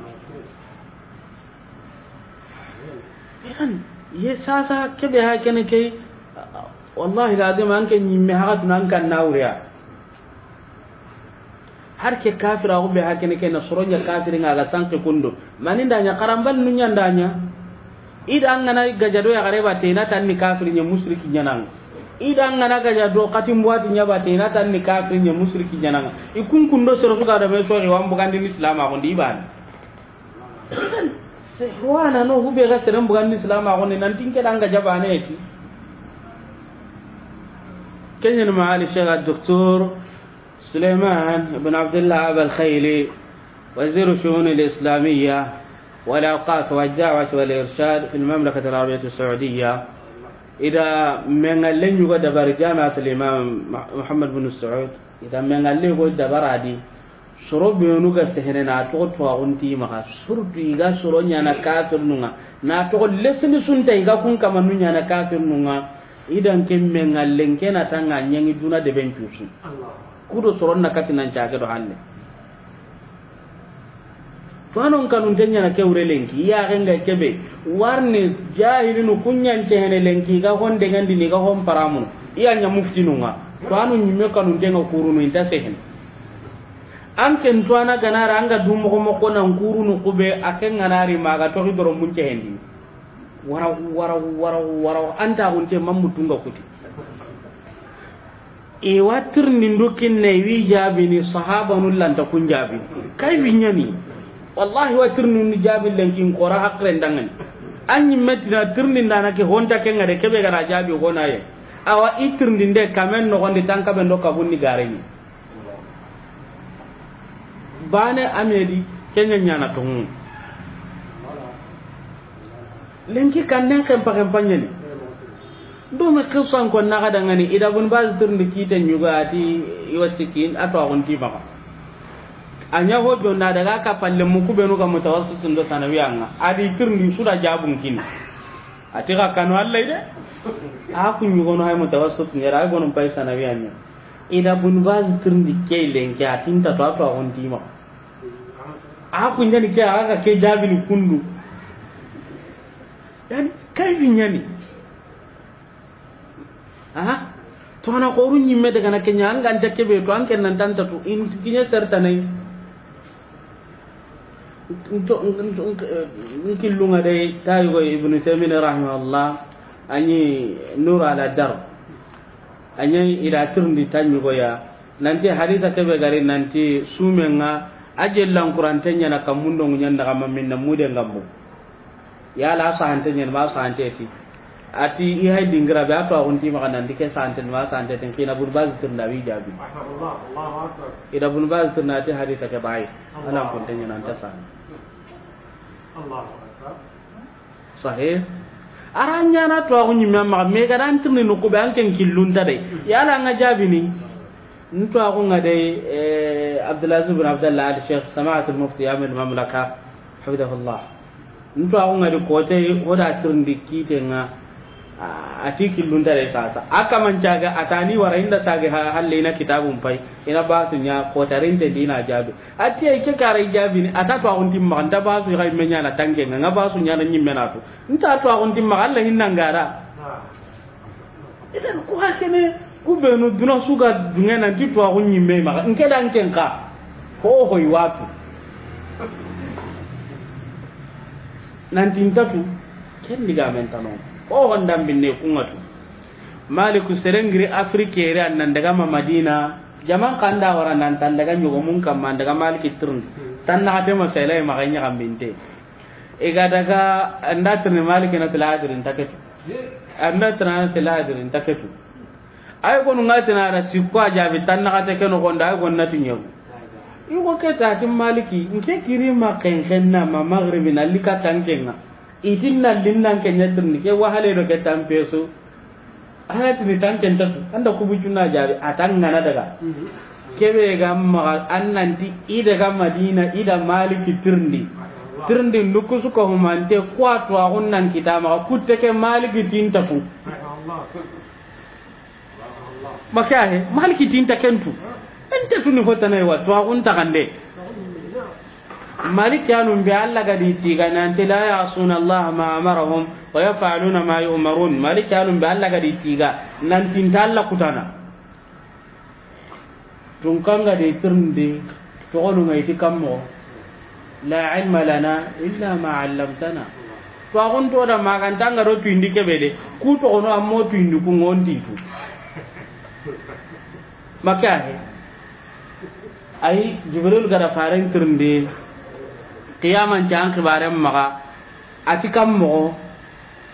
yan ye sasa kebe ha ken ke wallahi ladim an ken yimme ha nan kan nawriya har ke kafira ko be ha ken ke nasronya kafirin ga sanke kundo maninda nya karambal nunya ndanya idan ngana gajado ya gareba tena tan ni kafirin ya musriki nyanang idan ngana gajado katim buati nyaba tena tan ni kafirin ya musriki nyanang ikun kundo sero suka da meso ri wambu kan din islam ko ndiban se wana no hube ga sero bugan islam ko ni nan tinke dan gajaba ne ti kenyen maali shaykh dr Sulaiman ibn Abdullah al-Khayli wazir shu'un al-islamiyya والأوقاف والدعوة والإرشاد في المملكة العربية السعودية إذا من اللي يقول دبر جامعة الإمام محمد بن السعود إذا من اللي يقول دبر عادي شرب ينوك استهننا تقول فاغنتي مخا شرب إيغا شروني أنا كافر نونا ناتقول لسن سنتا إيغا كون كما نوني أنا كافر نونا إذا كم من اللي كنا تنغا نيني دونا دبن جوسي كودو شرون نكاتنا نشاكدو حالي fanon kanun tanya na kewre lenki ya ganga kebe warne jahilinu kunyan cehene lenki ga honde ngandi ni ga hon paramun iya nya muftinunga fanon nyimme kanun tenga kurunu inta sehen anken tuana ganara anga dumo ko nan kurunu kube aken ganari maga to hidoro mun cehendi wara anta hunte mamutunga kuti e watir nindukin ne wi jabi ni sahaba nullanta kunjabi kai winyani wallahi wa tirnu ni jabil lenkin qora akren dangan anyi metina tirni ndana ke honta ke ngade kebe gara jabi hona ye awa itirndi de kamen no gonde tanka be ndoka bunni gareni bane amedi kenya nyana to lenki kanne kan pakem panyani do me kusan ko naga dangani ida bun baz tirndi kiten nyugati iwasikin ato agonti baka anya ho jonna daga ka palle mu ku benu ga mutawassitun do tanawiyanga adi tirni suda jabun kin atika kanu Allah ide a ku nyugo no hay mutawassitun yara go non pai tanawiyanya ida bun baz tirni kelen ke atinta to ato on tima a ku nyani ke aga ke jabini kundu yani kayfinya ni aha to ana ko run nyimme daga na kenya an ganta kebe to an kenan tanta to in kinya serta nai nkillunga dai tayo ibnu taymiyyah rahimahullah anyi nur ala dar anyi ila turndi tanyu goya nanti haditha kebe gari nanti sumenga ajellan qur'antenya na kamundo ngunyanda kama minna mude ngambo ya la sahantenya ma sahanteti ati i hay dingra ba to agunti maka nanti ke sahanten ma sahanteten kina bun baz tunda wi jabi Allahu akbar ida bun baz tunda ati haditha ke bai ala kontenya nanta sa Allahu akbar sahih aranya na to agunyi ma me garan tunni no ko be anken killunta de ya la nga jabi ni nto agunga de Abdulaziz bin Abdullah al-Sheikh Sama'at al-Mufti Amir Mamlaka hafidahullah nto agunga de kote hoda turndi kitenga atiki lunda re sasa aka mancaga atani wara inda sage halle na kitabun pai ina basu nya ko tarinte dina jabi ati ay ke kare jabi ni atatu agunti maganda basu ga menya na tange nga basu nya na nyimme na to nta to agunti magalla hinna ngara idan ko hakene ku benu duna suga dunga na ti to agun nyimme maga nke dan kenka ko hoy watu nan tintatu ken diga mentano o gondam binne kungatu maliku serengri afrike re annan daga madina jaman kanda wara nan tan daga nyugo mun kam man daga maliki turun tan na hade masala e maganya kam binte e ga daga anda turne maliki na tiladirin taketu anda turna tiladirin taketu ay gonu ngati na ra sikwa jabi tan na hade keno gonda ay gonna tinyo yugo keta tim maliki nke kirima kenkenna ma maghribi na lika tankenga itinna linnan kenya turni ke wahale do ke tampeso ayati ni tanken tatu anda kubujuna jabi atanga na daga kebe gamma annanti ida ga madina ida maliki turndi lukusu ko humante kwatu agunnan kitama kutte ke maliki tintatu makahe maliki tinta kentu ente tuni hotana wa to agunta kande malik yanum bi alla gadi tiga nanti la ya'suna allah ma amarahum wa yaf'aluna ma yu'marun malik yanum bi alla gadi tiga nanti ndalla kutana tun kanga de turnde to onu ngayti kammo la ilma lana illa ma 'allamtana to agun to da magantanga ro tuindi kebede ku to ono ammo tuindi ku ngondi tu makahe ay jibril gara faran turnde qiyaman jang kibaren maga atikam mo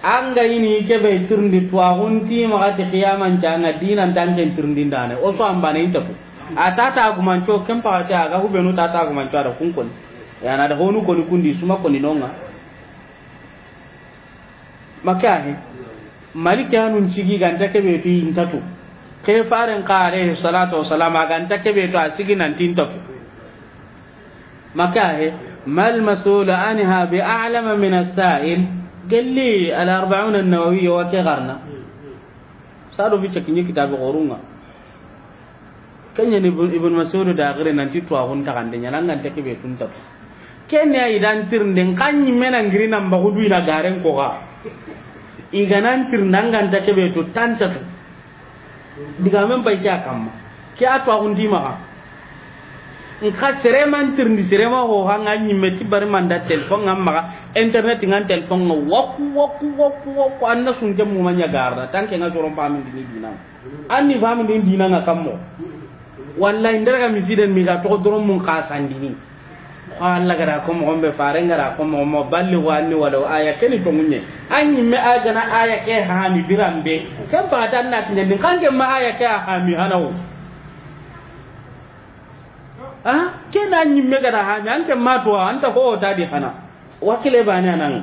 anga ini kebe turndi to agunti maga ti qiyaman jang dinan tanken turndi ndane o so ambane intapu atata gumancho kempa ta ga hubenu tata gumancho da kunkon yana da honu koni kundi suma koni nonga makahe malikanun cigi ganta kebe ti intatu ke faren qare salatu wassalam ganta kebe to asigi nan tintatu makahe ما المسؤول عنها بأعلم من السائل قال لي الأربعون النووية وكغرنا صاروا في شكل كتاب غرونا كان ابن مسعود داغري نانتي تواغون تاغاندنيا نان تكبي تونتا كان يا إدان ترندن كان يمنا غري نمبا غدو إلى غارن كوغا إيغانان ترندان تكبي تو تانتا ديغامن بايكا كام كي أتواغون ديما nka sereman tirndi serema ho hanga nyimmeti bari manda telefon ngamma internet ngan telefon no waku anna sunje mu manya garda tanke nga jorom pamin di dina anni famin di dina nga kammo wallahi ndara misiden mi ga to dorom mun kasandini Allah gara ko mo gombe fare ngara ko mo balli wani wala aya keni to munye anyi me aga na aya ke ha mi birambe kan ba dan na tinne kanke ma aya ke ha mi hanawo kena nyimme gara ha mi ante matwa anta ko tadi hana wakile bani anan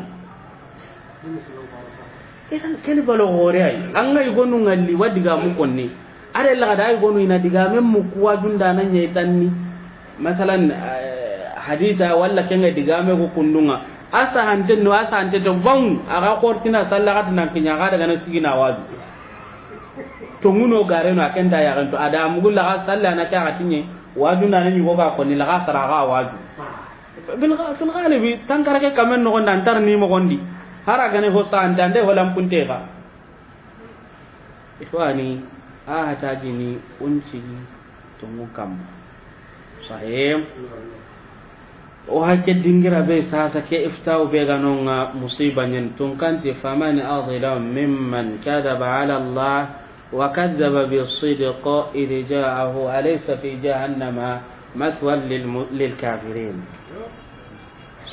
idan kene balo hore ay an ngai gonu ngalli wadiga mu konni are la ga gonu ina diga mem mu kuwa dunda nan yayi tanni masalan haditha walla kenga diga me ko kundunga asa hante no asa hante to bang aga kortina sallagat nan kinya ga daga na sigina wazu to nguno gare no akenda ya ganto ada mugulla ga sallana ta gatinye waju na ni goga ko ni laga saraga waju bil ghalibi tankara ke kamen no gonda antar ni mo gondi haragane ho sandande holam puntega ikhwani hatajini unci tungu kam sahih o hakke dingira be sasa ke iftau be ganonga musiba nyen tun kanti faman adila mimman kadaba ala Allah wa kadzaba bis-sidq idh ja'ahu alaysa fi jahannama mathwan lil kafirin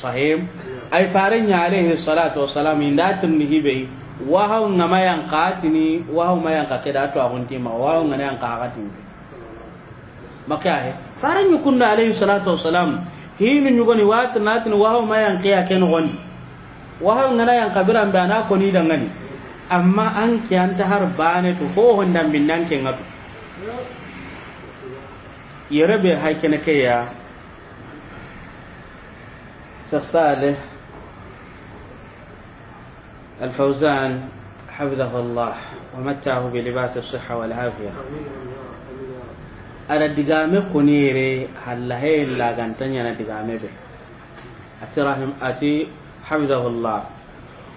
sahih ay faranya alayhi salatu wassalam indatun hibe wa haw ngamayan qatini wa haw mayan qakeda to aguntima wa haw ngana yan qaqatini makahe faranya kunna alayhi salatu wassalam hinu nyugoni wat natin wa haw mayan qiya ken gondi wa haw ngana yan kabiran bana ko ni dangani amma an kiyanta har bane to ko honda minnan ken ngatu yarabe haykene kaya صالح الفوزان حفظه الله ومتعه بلباس الصحة والعافية أنا دقامي قنيري هاللهي لا قانتني أنا دقامي به أتي حفظه الله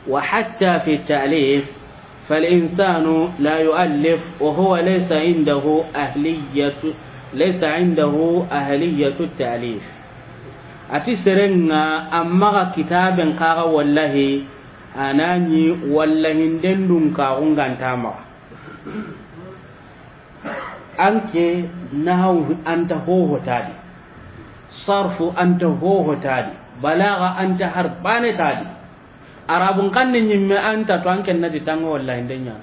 وحتى في التأليف فالإنسان لا يؤلف وهو ليس عنده أهلية التأليف ati serenga amma kitaben kaga wallahi anani wallahi dendum ka ungantama anke nahu anta hoho tadi sarfu anta hoho tadi balagha anta harbane tadi arabun kanne nyimme anta to anke nati tango wallahi denya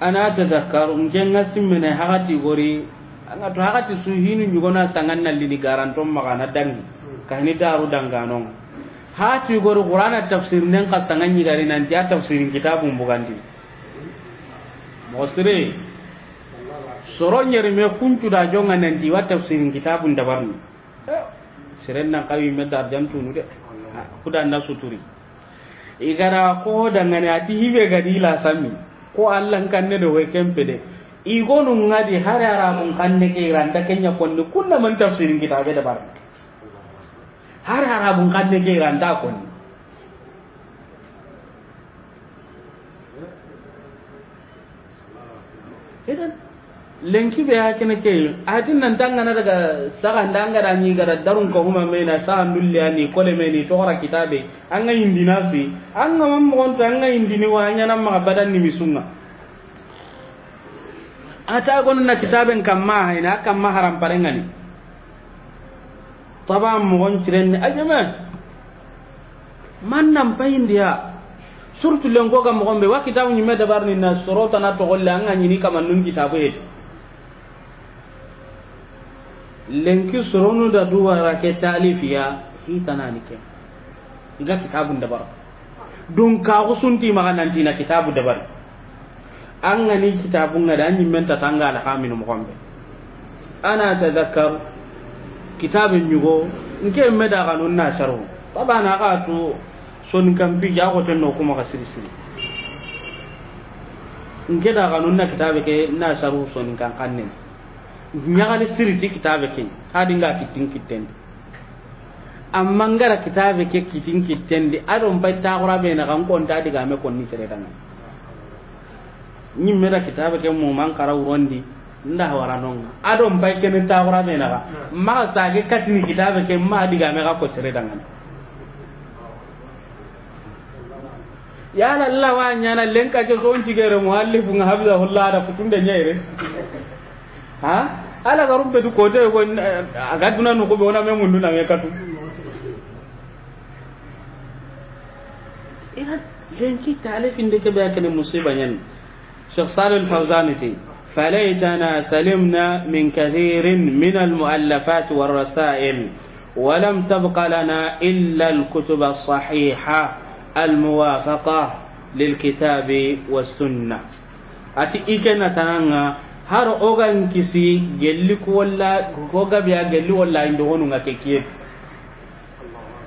ana tadhakkaru ngenga simmene hagati gori anga to hakati su hinu nyugona sangan nalli garantom magana dangi kahni daru danganon hati gor qur'ana tafsir nen ka sangan nyigari nan dia tafsirin kitabun bugandi mosre soronyer me kuntu da jonga nan di wa tafsirin kitabun dabarni siren nan kawi me dar jam tunu de kuda na suturi igara ko dangane ati hibe gadila sami ko Allah kanne do we kempede igonu ngadi harara mun kanne ke randa kenya konni kunna man tafsirin kitabe da bar harara mun kanne ke randa konni idan lenki be hakene ke adin nan dangana daga saka ndanga da ni gara darun ko huma mena sa ndulle ani kole meni to hora kitabe anga indina fi anga mam gonto anga indini wa nyana ma badan ni misunga ata gonna kitaben kamma hayna kamma haram parengani tabam mo gontiren ajama man nam paindia surtout lengo ga mo gombe wa kitabu ni meda barni na sorota na to golle anga ni kama nun kitabu et lenki sorono da duwa rake talifiya hitanani ke iga kitabun da bar dun ka gusunti magana na kitabu da bar an gani kitabun da an yimmenta tanga da kamin muhammed ana tadhakkar kitabin yugo nke meda kanun na sharu tabana ka to son kan fi ya ko tenno kuma ka sirisiri nke da kanun na kitabe ke na sharu son kan kanne nyagali siriti kitabe ke hadinga kitin kitten amma ngara kitabe ke kitin kitten di adon bai ta qura be na kan kon ta diga me kon ni sere dan nyimme da kitabe ke mu man kara urondi nda waranon adon bai ke ni ta qura be na ma sa ge katini kitabe ke ma diga me ka ko sere dan ya Allah wa nyana lenka ke so onti gere muallifu habibullah da futunde nyaire ha ala garumbe du kote ko agaduna no ko be wona me mundu na me katu ina lenki talif inde ke be akene musiba nyen Sheikh Salih Al-Fawzan ti falaytana salimna min kathirin min al-muallafat war-rasail wa lam tabqa lana illa al-kutub as-sahiha al-muwafaqa lil-kitabi was-sunnah ati ikena tananga har ogan kisi gelli ko walla ko gabiya gelli walla indo wonu ngake kiye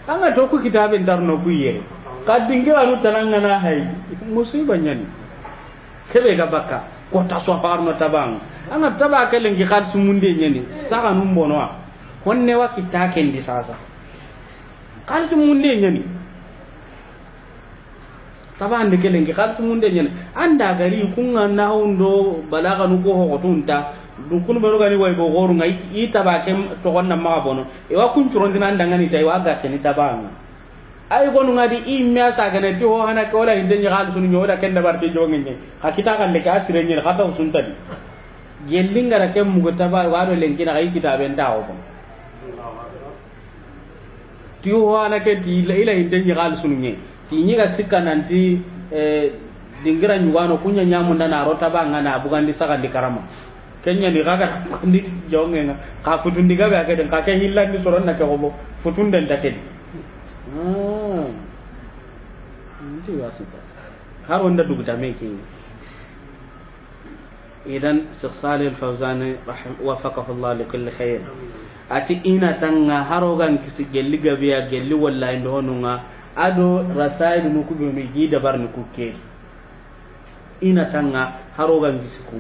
anga to ku kitabin darno kuye kadingira nu tananga na hay musiba nyani kebe ga baka ko ta so farno tabang anga tabaka lengi khad sumunde nyani saka num bonwa honne wa kitake ndi sasa khalsu munde nyani taban de kelen ke khalsu munde nyani anda gari kunga na hundo balaga nu ko ho tunta dun kun bero gani way go goru ngai ita ba kem to gonna ma bono e wa kun turon dinan dangani tay wa ga ken tabanga ay gonu ngadi imya sa gane to hana ko la hinde nyaal sunu nyoda ken da barbe jongen hakita kan le ka sire nyen khata usunta di gellinga ra kem mugo taba wado lenki na kai kitaben tawo ko tiyo hana ke di ila hinde nyaal sunu nyen ti nyiga sikka nanti dingira nyugano kunya nyamunda na rota banga na bugandi saka di karama kenya ni gaga ndi jongen ka futundi ga ga den ka ke hillandi soron na ke gobo futunden take ndi wasita har wanda duguta meke idan Sheikh Salih Al-Fawzan wafaqahu Allah li kulli khair ati ina tanga harogan kisi gelli gabiya gelli wallahi ndonunga ado rasail nu ku be mi gida bar ni kukke ina tanga harogan kisi ku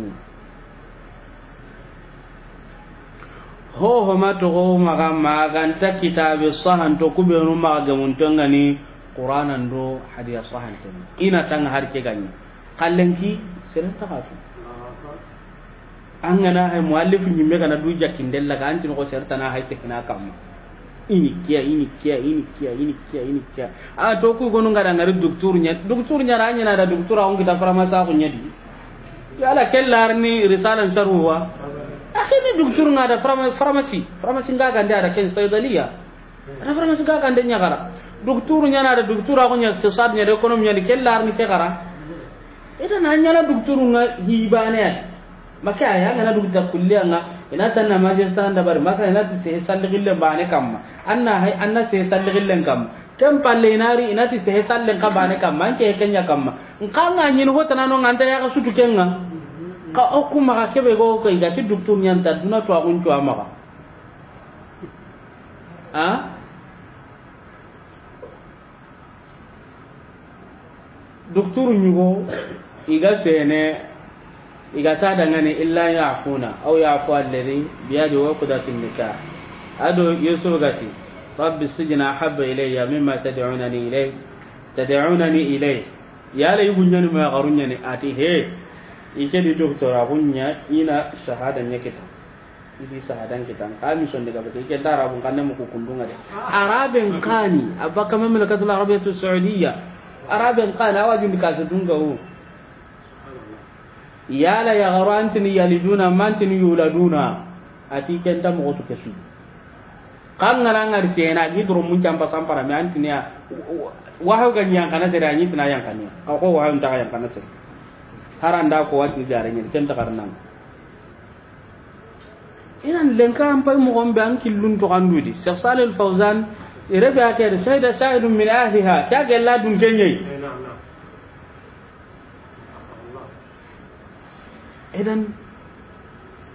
ho ma to go maga maganta kitabe sahan to ku be no maga mun tangani qur'anan do hadiya sahan tan ina tanga har ke ganni kallenki seren takatu angana hay muallif ni mega na du jakindella ga antin ko sertana hay sekina kam ini kia a to ku gonu ngada ngari doktor nya ranya na da doktor on kita farmasa ko nyadi ya la kellarni risalan sharhuwa akhirnya doktor ngada farmasi ngaga nda ken saydaliya ada farmasi ngaga ndenya gara doktor nya na da doktor ko nya iktisad nya ekonomi nya kellarni ke gara ida nanya la doktor nga hibane maka aya ngana doktor kulliya nga ina tanna magister anda bar maka ina se salligille bane kamma anna se salligille kam tem palle inari ina ti se sallen ka bane kamma ke kenya kamma nganga nyin hota nano nganta ya ka sutu kenga ka okuma ka kebe go ko iga ti doktor nyanta duna to akun to amaka doktor nyugo iga sene iga ta dangane illa ya'funa aw ya'fu alladhi biyadi wa qudatin nikah ado yeso gati rabbi sijna habba ilayya mimma tad'unani ilay ya la yugunyani ma garunyani ati he ike di doktora gunya ina shahada nyekita ibi shahadan kitan kami son daga bata ike dara bun kanne mu kundunga de araben kani abaka mamlakatul arabiyatus saudiya araben kani awajin kasu dunga hu yala ya garantini yaliduna mantini yuladuna ati kenta mo to kesu kan ngara ngar sena gidro mun campa sampara me antini ya wahaw ganyan kana sera ni tina yang kania ko wahaw nta yang kana sera haranda ko wati jare ni kenta karnan inan lenka am pay mo gombe an killun to kandudi Sheikh Salih Al-Fawzan irebe akere sayda sa'idun min ahliha ta gella dun kenyai idan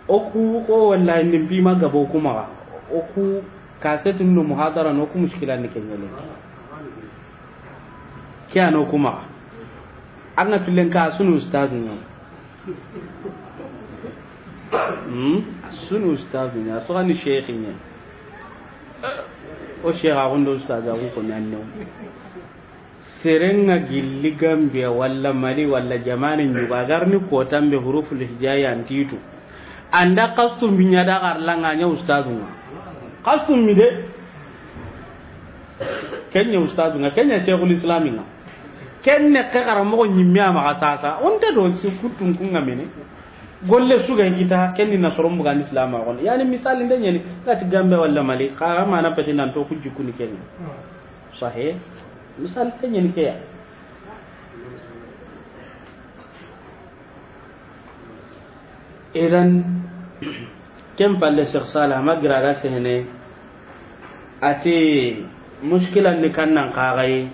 oku ko wallahi nim bi maga bo kuma oku kasetun no muhadara no ku mushkila ne kenyele kiano kuma anna tulen ka sunu ustadu ne sunu ustadu ne so ani sheikh ne o sheikh a gondo ustadu ko nanno serenga gilli Gambia walla Mali walla jamanin yuga garni ko tambe huruful hijaya antitu anda kastum binya da garlanga nya ustadu kastum mi de kenya ustadu nga kenya sheikhul islami nga kenya ka karamo ko nyimya ma sasa onta do ci kutun kunga mene golle suga kita kenni na sorom bugan islam gon yani misali ndenya ni kati Gambia walla Mali ka ma na petinan to ku jikuni kenya sahih misal kenya ni kaya idan kem palle Sheikh Salah magra ga sene ati mushkilan ni kannan qagai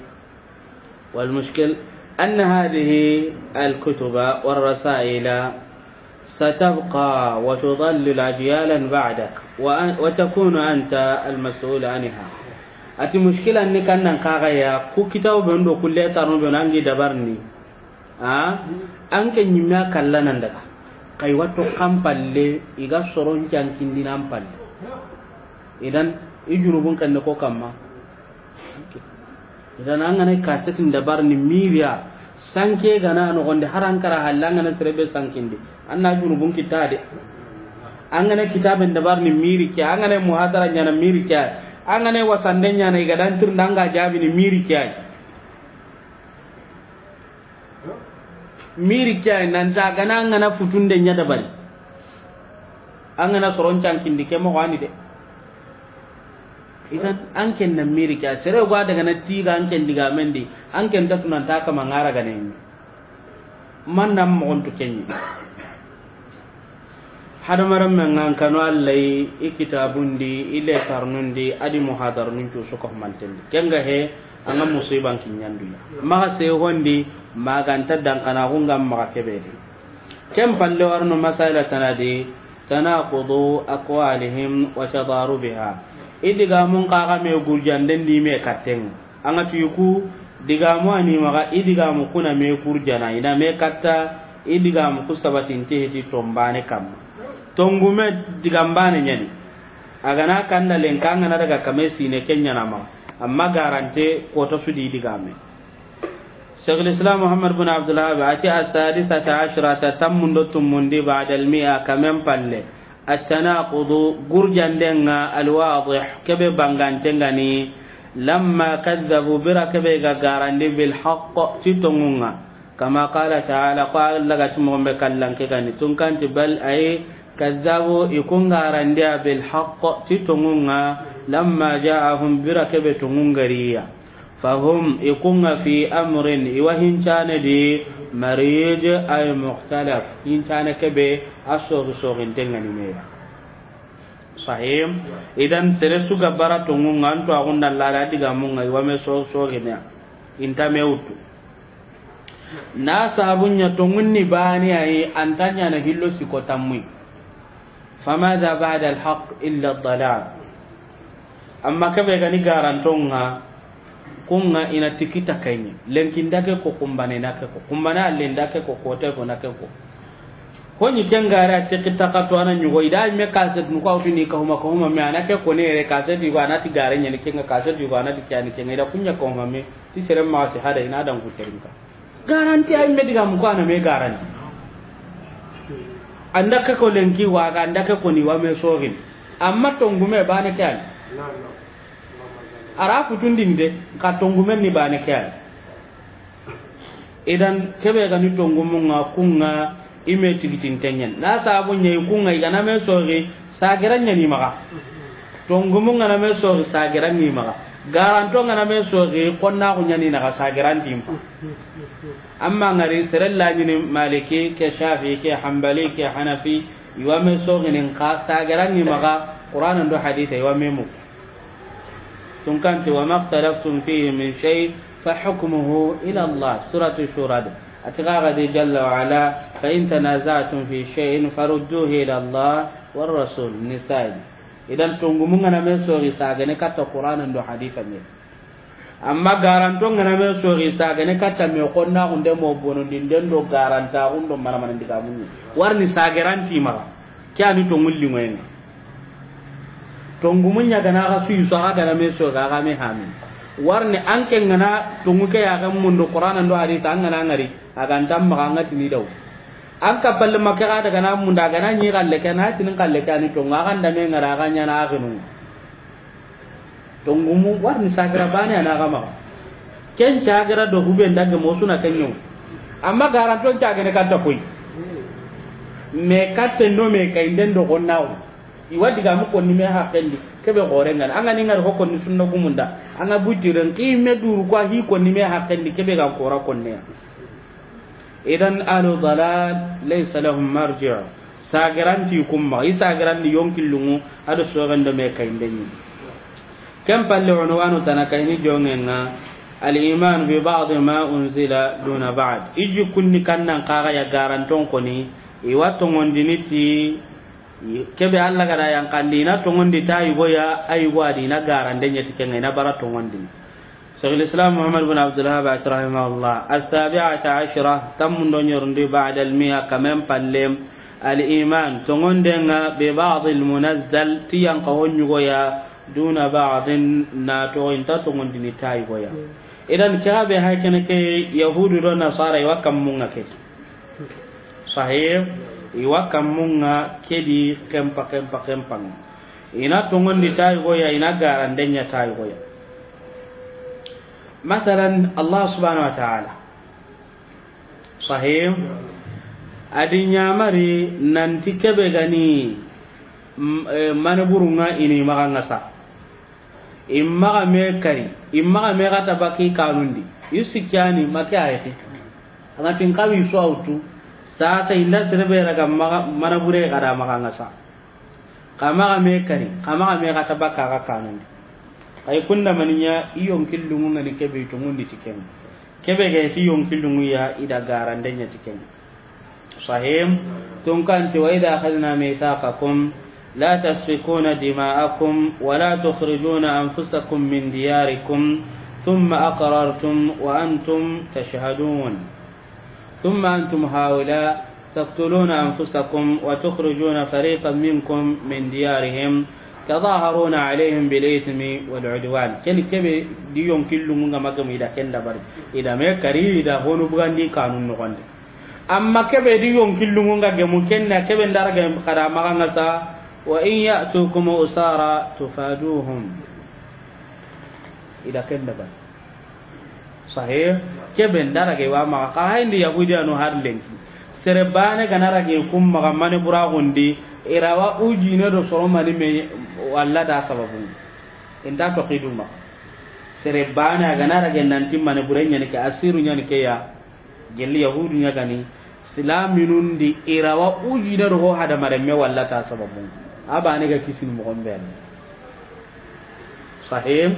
wal mushkil an hadhihi al kutuba war rasaila ستبقى وتضلل أجيالا بعدك وتكون أنت المسؤول عنها ati mushkila ni kannan kaga ya ku kitabu bendo kulle tarno be nangi dabarni anke nyimya kallanan daga kai wato kampalle iga soron jankin dinan palle idan ijurubun kan ko kamma idan an ne kasetin da bar ni miriya sanke gana no gonde harankara halanga na serebe sankinde anna junu bun kitade an ne kitaben da bar ni miri ke an ne muhadara nyana miri ke an ne wasande nyana igadan tir ndanga jabi ni miri ke miri ke nan ta gana ngana futunde nyada bari an ne soron cankindi ke mo wani de idan an ken na miri kya sere gwa daga na tiga an ken diga mendi an ken ta tunan ta kama ngara ga ne man nam mo onto kenyi hada maram men ngan kanu allai ikitabundi ile tarnundi adi muhadar nun to suko mantendi kenga he anga musiban kinyandu ma se hondi maganta dan kana hungam ma kebede kem palle warno masala tanadi tanaqudu aqwalihim wa tadarubiha idiga mun kaga me gurjanden di me katten anga tuku diga mu ani maga idiga mu kuna me kurjana ina me katta idiga mu kusabatin tehti tombane kam tongume diga mbane nyani aga na kanda lenkanga na daga kamesi ne kenya na ma amma garante ko to sudi diga me Syekh Islam Muhammad bin Abdullah ati as-sadisata ashrata tammundo tumundi ba'da al-mi'a kamem palle التناقض غرجندنا الواضح كبه بانغانتنغاني لما كذبوا بركبه غارندي بالحق تتونغا كما قال تعالى قال لك اسمهم بكلان كغاني تنكنت بل اي كذبوا يكون غارندي بالحق تتونغا لما جاءهم بركبه تونغريا فهم يكون في امر وهن كان دي مريج اي مختلف ان كان كبه asoro sorin tengani meya sahim idan sere suga bara to ngunga to agunda lara diga munga wame so gina inta meutu na sabunya to ngunni bani ai antanya na hillo sikotamui famadha ba'da alhaq illa ad-dalal amma kabe gani garantonga kunga ina tikita kayni lenkindake ko kumbane nake ko kumbana lendake ko kote ko nake ko koni kengara tikita kato ana nyugo ida me kaset mu ko tuni ka huma me anake ko ne re kaset yugo anati gare nyani kenga kaset yugo anati kyani kenga ida kunya ko me ti sere ma ti hada ina dan kuterinka garanti ay me diga mu ko ana me garanti andaka ko lenki wa ga andaka ko ni wa me sogin amma tongume bane kyani ara futundinde ka tongume ni bane kyani idan kebe ga ni tongumunga kunga ime tigitin tenyen na sabu nyai kunga igana me sori sagiran nyani maka tongumunga na me sori sagiran ni maka garanto ngana me sori konna ko nyani na sagiran tim amma ngari serella ni maliki ke shafi ke hanbali ke hanafi iwa me sori nin ka sagiran ni maka qur'an ndo hadith iwa memu tunkanti wa maqtalaftum fihi min shay fa hukmuhu ila Allah suratu shura أتغاغد جل وعلا فإن تنازعتم في شيء فردوه إلى الله والرسول نسائي إذا تنغمونا نمسوري ساغني كتا قرآن دو حديثا مي أما غارانتون نمسوري ساغني كتا ميقونا عندما مبونو دين دو غارانتا عندما مرمان ديكاموني وارني ساغران تيما كياني تنغلي وين تنغمونا غانا غسو يسوها غانا مسوري غاغامي حامي warne anke ngana tunguke ya ga mundo qur'an ndo hadith angana ngari aga ndam maganga tini daw anka palle makara daga na munda ga nyi galle kana tinin galle kana to ngaga ndame ngara ga nyana agenu tungumu warni sagra bani ana gama ken chagra do hube ndaga mosuna kenyo amma garanto chaga ne katta koy me katte no me kay ndendo gonnawo iwadi ga mu ko ni me hakendi kebe gore ngal anga ni ngar hokko ni sunna gumunda anga butiren ki me duru ko hi ko ni me hakendi kebe ga ko ra konne idan alu dalal laysa lahum marji' sagaranti kumma isagaran ni yonkilungu ado sogando me kay ndenni kam palle unwanu tanakaini jongenga al iman bi ba'd ma unzila duna ba'd iji kunni kannan qaga ya garanton ko ni iwato ngondiniti kebe alla gara yang kandina tongondi tayi goya ay wadi na garande nyati kenga na bara tongondi Syekh Islam Muhammad bin Abdullah rahimahullah as-sabi'ata ashra tamundo nyorndi ba'da al-mi'a kamem pallem al-iman tongondenga be ba'd al-munazzal tiyan qawonyu goya duna ba'din na to inta to ngondi ni tay goya idan kirabe hakene ke yahudu do nasara wa kamunga ke sahih iwa kamunga kedi kempa ina to ngondi tay goya ina garandenya tay goya مثلا الله سبحانه وتعالى صحيح adinya mari nanti kebe gani mana burunga ini maka ngasa imma me kari imma me kata baki kanundi yusikyani make ayati angatin kawi so autu sasa inda serbe raga mana bure kada maka ngasa kama me kari kama me kata baka kanundi ay kunna maninya iyon killungu ngani kebe to ngundi tiken kebe ga ti yon killungu ya ida garandenya tiken sahim tun kan ti waida akhadna mithaqakum la tasfikuna dima'akum wa la tukhrijuna anfusakum min diyarikum thumma aqrartum wa antum tashhadun thumma antum haula taqtuluna anfusakum wa tukhrijuna fariqan minkum min diyarihim تظاهرون عليهم بالإثم والعدوان كن كبي ديون كلهم عما كم إذا كن دبر إذا ما كري إذا هونو بغاندي قانون نقاند أما كبي ديون كلهم عما ممكن كبي دارك خدام مغنسا وإن يأتوكم أسارا تفادوهم إذا كن دبر صحيح كبي دارك وما كاين دي يهودي أنو هارلين serebane ganara ke kum magamane buragundi irawa ujine do soromani me walla da sababu inda to qiduma serebane ganara ke nanti mane burenya ne ke asiru nyane ke ya gelli yahudu nya gani islaminun di irawa ujine do ho hada mare me walla ta sababu abane ga kisin mo gombe sahih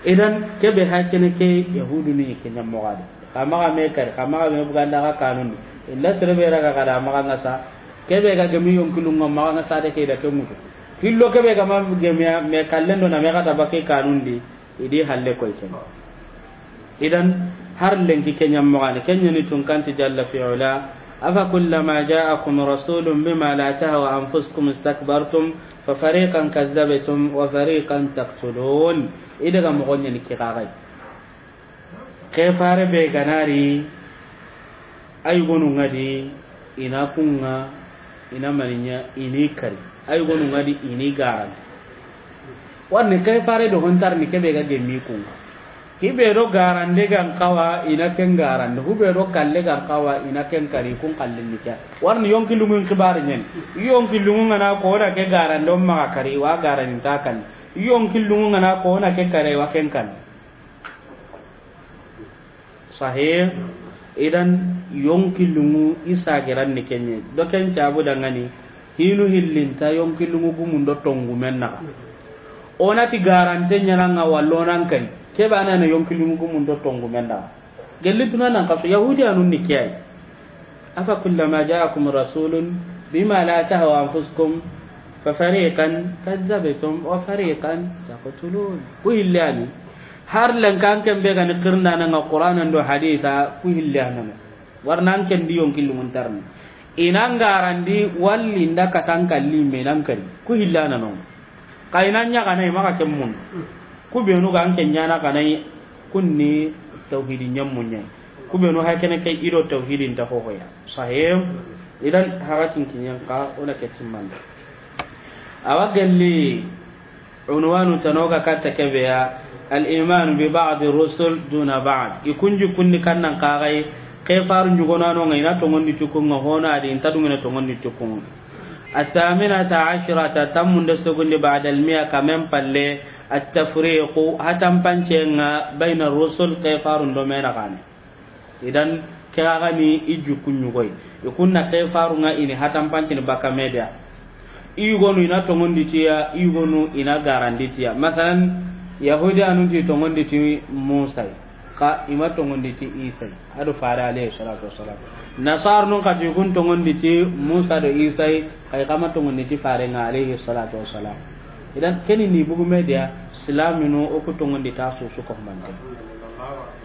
idan kebe hakene ke yahudu ni ke nyammo gadi kama me kar kama me buganda ka kanun illa serbe raga kada maka ngasa kebe ga gemi yon kulunga maka ngasa de ke da kemuto fillo kebe ga ma gemi me kallendo na me kata bakke kanun di idi halle koy ken idan har lenki kenyam mo gane kenya ni tun kanti jalla fi ula afa kullama ja'akum rasulun bima la tahwa anfusukum istakbartum fa fariqan kadzabtum wa fariqan taqtulun idaga mo gonya ni kiragai kefare be ganari ay gonu ngadi ina kunga ina maninya ini kari ay gonu ngadi ini garan wanne kefare do hontar ni kebe ga gemmi kunga hibe do garan de gan kawa ina ken garan hube do kalle gan kawa ina ken kari kun kallin ni kya warni yonki lumun kibar nyen yonki lumun na ko da ke garan do ma kari wa garan ta kan yonki lumun na ko na ke kare wa ken kan sahih idan yonkilungu isa geran ni kenye do ken chabu dangani hinu hillinta yonkilungu gumun do tongu menna onati garante nyana wallonan kai ke bana na yonkilungu gumun do tongu menna gelituna nan kaso yahudi anun ni kiyai afa kullama ja'akum rasulun bima la tahwa anfusukum fa fariqan kadzabtum wa fariqan taqtulun ku illani har lan kan kan be gan qirna nan qur'anan do haditha ku hillana warnan ken diyon kilun tarni inan garandi walli ndaka tankalli menan kari ku hillana non kainan nya kanai maka kemmun ku be no gan ken nyana kanai kunni tauhidin nyammunya ku be no ha ken kai ido tauhidin ta ho hoya sahih idan haratin kinyan ka ona ke timman awagalli unwanu tanoga katta kebeya الإيمان ببعض الرسل دون بعض يكون كن كان قاغي كيفار نجونا نغينا تغني تكون هنا دي انت دغنا تغني تكون الثامنة عشرة تم دسغن بعد المئة كمن بالله التفريق هتم بانچنا بين الرسل كيفار دومينا كان idan kagani iju kunyugoi ikunna kayfarunga ini hatam pancin baka media igonu ina tongondi tiya igonu ina garandi tiya masalan yahudi anunti tongondi ti musa ka ima tongondi ti isa adu fara alayhi salatu wassalam nasar nun ka ti kun tongondi ti musa do isa kai kama tongondi ti fare nga alayhi salatu wassalam idan keni ni bugu media islaminu o ko tongondi ta su ko mante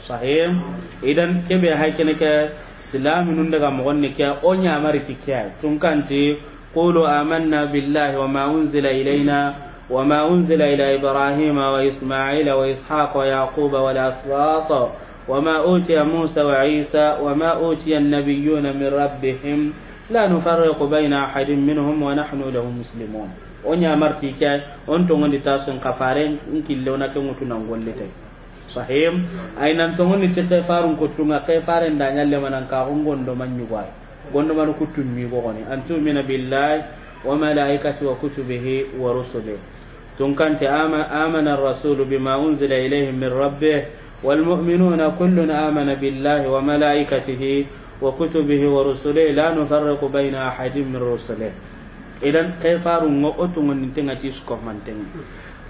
sahih idan kebe haykene ke islaminu daga mo gonne ke o nyaamari ti kya tun kanti qulu amanna billahi wa ma unzila ilayna وما أنزل إلى إبراهيم وإسماعيل وإسحاق ويعقوب والأسباط وما أوتي موسى وعيسى وما أوتي النبيون من ربهم لا نفرق بين أحد منهم ونحن له مسلمون onya marti kay on to ngondi tasun kafaren nkille ona ke ngutu na ngollete sahim ainan to ngondi te farun ko tunga ke faren da nyalle manan ka ngondo manyu gwa gondo man kutun mi go goni antu min billahi wa malaikati wa kutubihi wa rusulihi tun kante amana ar-rasul bima unzila ilayhi min rabbih wal mu'minuna kullun amana billahi wa malaikatihi wa kutubihi wa rusulihi la nufarriqu bayna ahadin min rusulihi idan kai faru ngo otungon nintenga ti su ko mantenga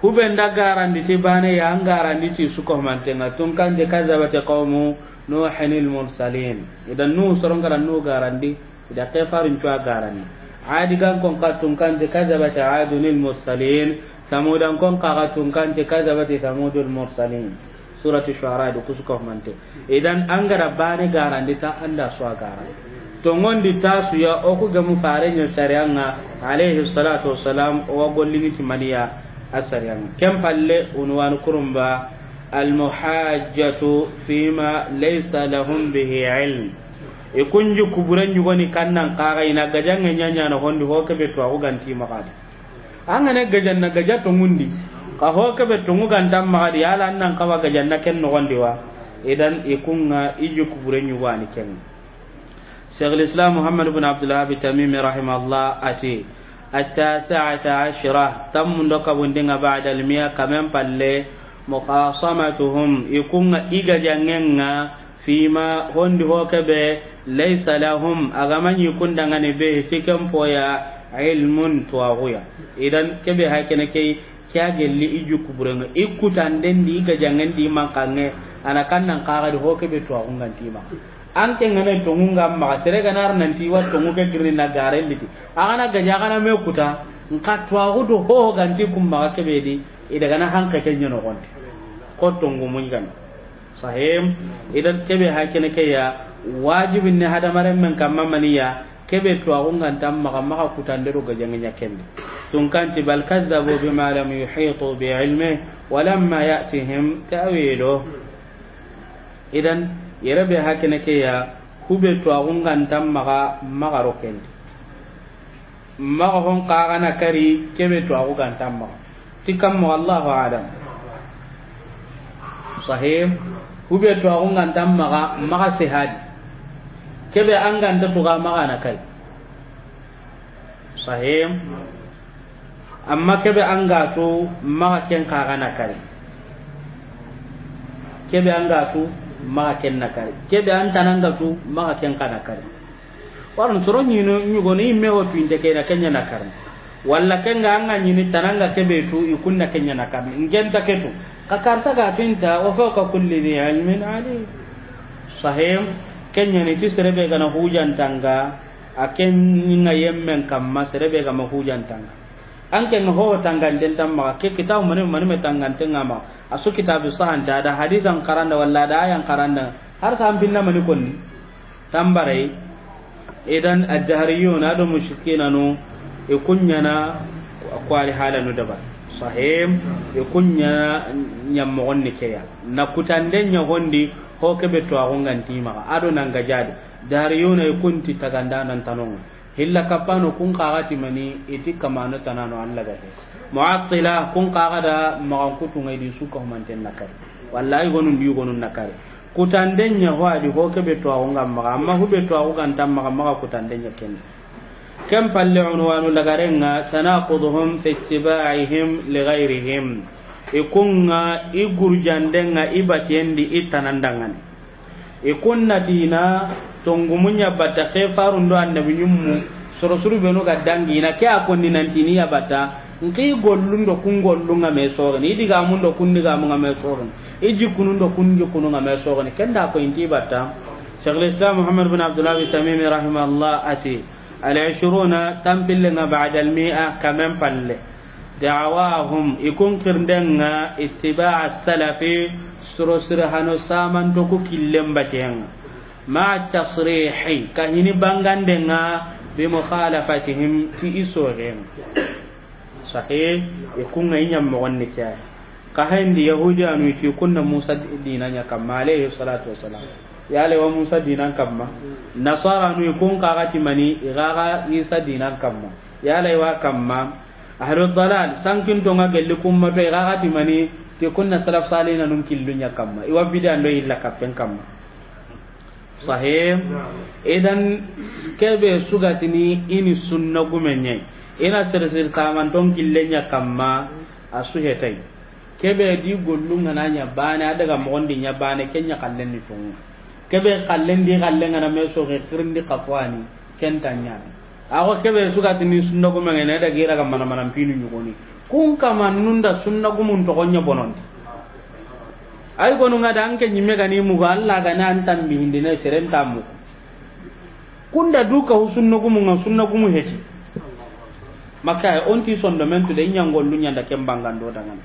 hube ndagarandi ti bane ya ngarandi ti su ko mantenga tun kan de kaza bata qawmu nuhanil mursalin idan nu sorongara nu garandi ida kai faru ntwa garandi adi gan kon ka tun kan de kaza bata adunil mursalin samudan kon ka tun kan de kaza bata samudul mursalin suratu shuara do kusu ko mante idan angara bane garandi ta anda so garandi tongondi tasu ya oku gamu farenya syarianga alayhi salatu wassalam o gollini timaniya asarianga kem palle unwan kurumba al muhajjatu fima laysa lahum bihi ilm ikunju kuburan jugoni kannan kaga ina gajanga nyanya na hondi hoke beto aku ganti makadi angane gajanna gajato mundi ka hoke beto nguganta makadi ala nan kawa gajanna ken no gondiwa idan ikunga iju kuburan jugani ken شيخ الإسلام محمد بن عبد الوهاب التميمي رحمه الله أتي 19 تم نكبندنا بعد 100 كمان بالله مقاصمتهم يكون إيجا جننا فيما هندي هو كبه ليس لهم أغمان يكون دعاني به فيكم فويا علم تواغويا إذن كبه هكذا كي gelli iju kuburenga ikutan di ga jangan di makange anakan nang kaga di hoke be to ngan tima anke ngane to ngunga ma sere ganar nanti wa to nguke girin na gare liti agana ga jagana me kuta nka to agudo ho ganti kum ma ke be di ida gana hanka ke nyono gonte ko to ngumun gan sahim idan kebe hakene ke ya wajibin ne hada maren men kamma maniya kebe to agunga tam ma kutandero ga janganya kende tun kanti bal kazzabu bima lam yuhitu bi ilmihi wa lamma ya'tihim ta'wilu idan yerabe hakene ke ya hube to agunga tam maga roken maga hon qagana kari kebe to agunga tam maga tikam wallahu alam sahih hube to agunga tam maga sehad kebe anga nda to ga maga na kai sahih amma kebe anga to maga ken qagana kari kebe anga to ma ken nakari kebe antananga tu ma ken kana kari waran soro nyino nyugo ni mewo pinte ke na kenya nakari walla kenga anga nyini tananga kebe tu ikunna kenya nakari ngenta ketu kakarta ga pinta wa fawqa kulli dhi ilmin ali sahim kenya ni tisrebe ga na hujan tanga aken ninga yemmen kamma serebe ga ma hujan tanga anke ho tangan den tamma ke kitab mane tangan tengama asu kitab sahan da hadisan karanda walla da ayan karanda har sampinna mani konni tambare idan ajhariyun adu mushrikina no e kunyana kwali halanu daba sahim e kunya nyammo onni keya na kutanden nya hondi ho kebe to agunganti ma adu nanga jadi dariyuna e kunti taganda nan tanon hilla kapano kun qagati mani iti kamano tanano Allah gate mu'attila kun qagada magan kutu ngai di suka manten nakari wallahi gonun nakari kutandenya ho adi ho kebe to awunga maga amma hu be to awuga ntam maga kutandenya ken kam palle unwanu lagarenga sanaquduhum fi ittiba'ihim li ghayrihim ikunga igurjandenga ibatendi itanandangan ikunnatina tongumunya bata khefarundo annabi nyummu sorosuru beno gaddangi na ke akonni nantini ya bata nki gollundo kungollunga me sogani idiga mundo kundiga munga me sogani iji kunundo kunji kununga me sogani kenda ko inti bata Syekh Islam Muhammad bin Abdullah bin Tamimi rahimahullah ati al-20 tampilna ba'da al-100 kaman palle da'awahum ikun kirndenga ittiba' as-salafi surusur hanu saman to ku killem batenga ma tasrihi kahini bangandenga bi mukhalafatihim fi isohem sahih ikunga inyam mo wonni kya ka hindi yahudi anu ti kunna musa dinanya kamma alayhi salatu wassalam ya le wa musa dinan kamma nasara anu ikun ka gati mani igaga isa dinan kamma ya le wa kamma ahlul dalal sankin to nga gelli kumma to igaga ti mani ti kunna salaf salina nun killunya kamma iwa bidan do illa kapen kamma sahih idan kebe sugatini ini sunna gumenye ina sir saman ton killenya kamma asuhetai kebe di gollunga nanya bana daga mondi nya bana kenya kallen ni tun kebe kallen di kallen na meso ke kirndi kafwani kentanya ako kebe sugatini sunna gumenye ne daga ira kamana manan pinu nyugoni kun kama nunda sunna gumun to gonya bonondi ay gonu ngada anke nyimme gani mu Allah ga nan tambi hindine seren tamu kunda duka husunno gumu nga sunna gumu heti maka onti sondamento de nyangollu nyanda kembangando dangan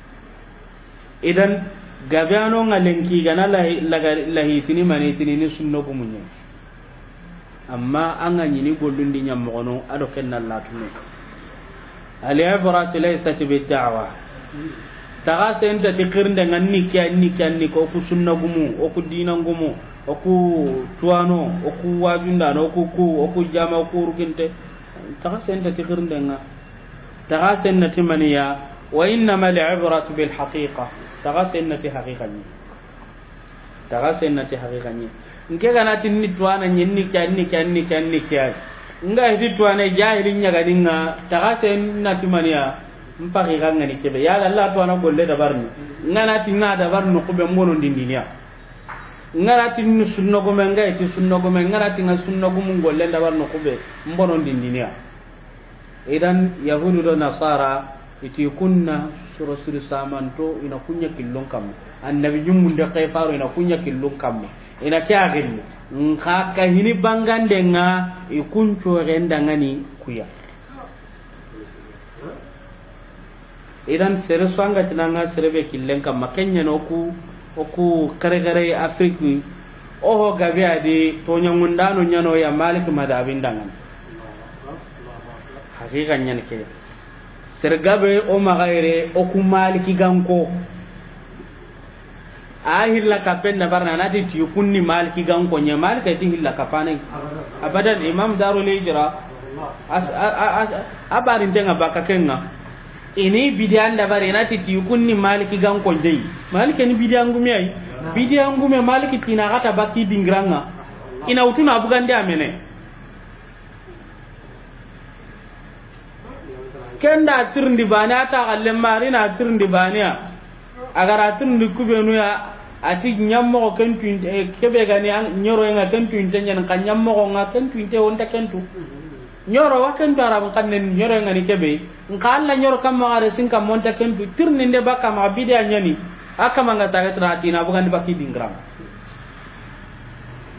idan gabiano ngalenki gana lahi tini mani tini ni sunna gumu nya amma anga nyini gollundi nyammono ado kenna latume al-ibrat laysat bid-da'wa taga senta tikirnde nganni kyanni ko ku sunna gumu o ku dina gumu o ku tuano o ku wajunda no o ku jama o ku ruginte taga senta tikirnde nga taga senna timaniya wa innama al-ibrat bil haqiqa taga senna ti haqiqani nke kana tinni tuana nyenni kyanni nga hiti tuana jahilin nyaga dinga taga senna timaniya mpaki ganga ni kebe ya Allah to ana golle da barni ngana tinna da barno ko be mono dindinya ngana tinnu sunno go men gaiti sunno go men ngana tinna sunno go mun golle da barno ko be mbono dindinya idan yahudu do nasara iti kunna suru samanto ina kunya killon kam annabi jummu de kayfaro ina kunya killon kam ina kya gilli nka ka hini bangande nga ikuncho renda ngani kuya idan sere swanga tinanga serebe killen kam makenya no ku kare afriki oho gabe ade to nyangundano nyano ya malik madabin dangan hakika nyan ke sergabe o magaire o ku maliki ganko ahilla kapenda barna nati ti kunni maliki ganko nya malika ti hilla kapane abadan imam darul hijra abarin tenga bakakenga ini bidian da bare na titi kunni maliki gan ko dei maliki ni bidian gumi ai bidian gumi maliki tina kata baki dingranga ina utuna bugande amene kenda tirndi bana ta galle mari na tirndi bania agara tirndi kubenu ya ati nyammo ko kentu kebe gani nyoro nga kentu nyen kan nyammo ko nga kentu inte wonta kentu nyoro waken darab kannen nyoro ngani kebe nkalla nyoro kam magare sin kam monta kentu tirni nde baka ma bidia nyani aka manga saga trati na bugan baki dingram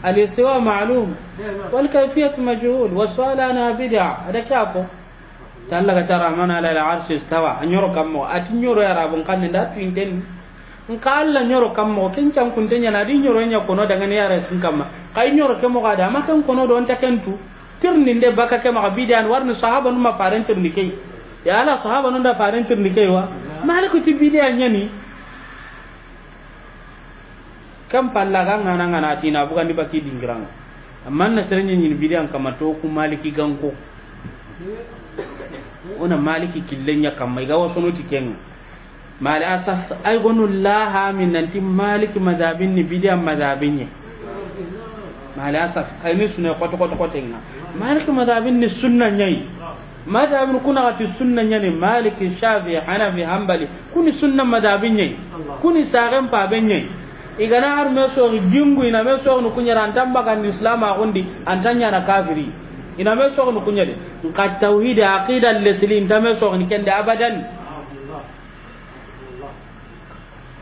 al-istiwa ma'lum wal kayfiyat majhul wa su'alana bid'a ada kyako talla ga tara mana la al-arsh istawa nyoro kam mo ati nyoro ya rabun kannen da twinten nkalla nyoro kam mo kencam kuntenya na di nyoro nya kono daga ne yara sin kam kay nyoro kemo ga da makan kono don ta kentu tirni nde baka ke maka bidan warni sahaba numa faren tirni kay ya ala sahaba nunda faren tirni kay wa maliku ti bidan nyani kam palla ga ngana tina bukan di baki dingrang amma na serenya nyin bidan kama to ku maliki ganko ona maliki killenya kamai ga wasono tiken mali asas ay gonu laha min nanti maliki madhabin ni bidan madhabin mali asas ay ni sunne ko tenga maliki madhabin ni sunna nyai madhabin kuna ati sunna nyani maliki shafi hanafi hanbali kuni sunna madhabin nyai kuni sagem pa ben nyai igana har meso jingu ina meso no kunyara antamba kan islam agundi antanya na kafiri ina meso no kunyade ka tauhid aqida al-islam tameso ni kende abadan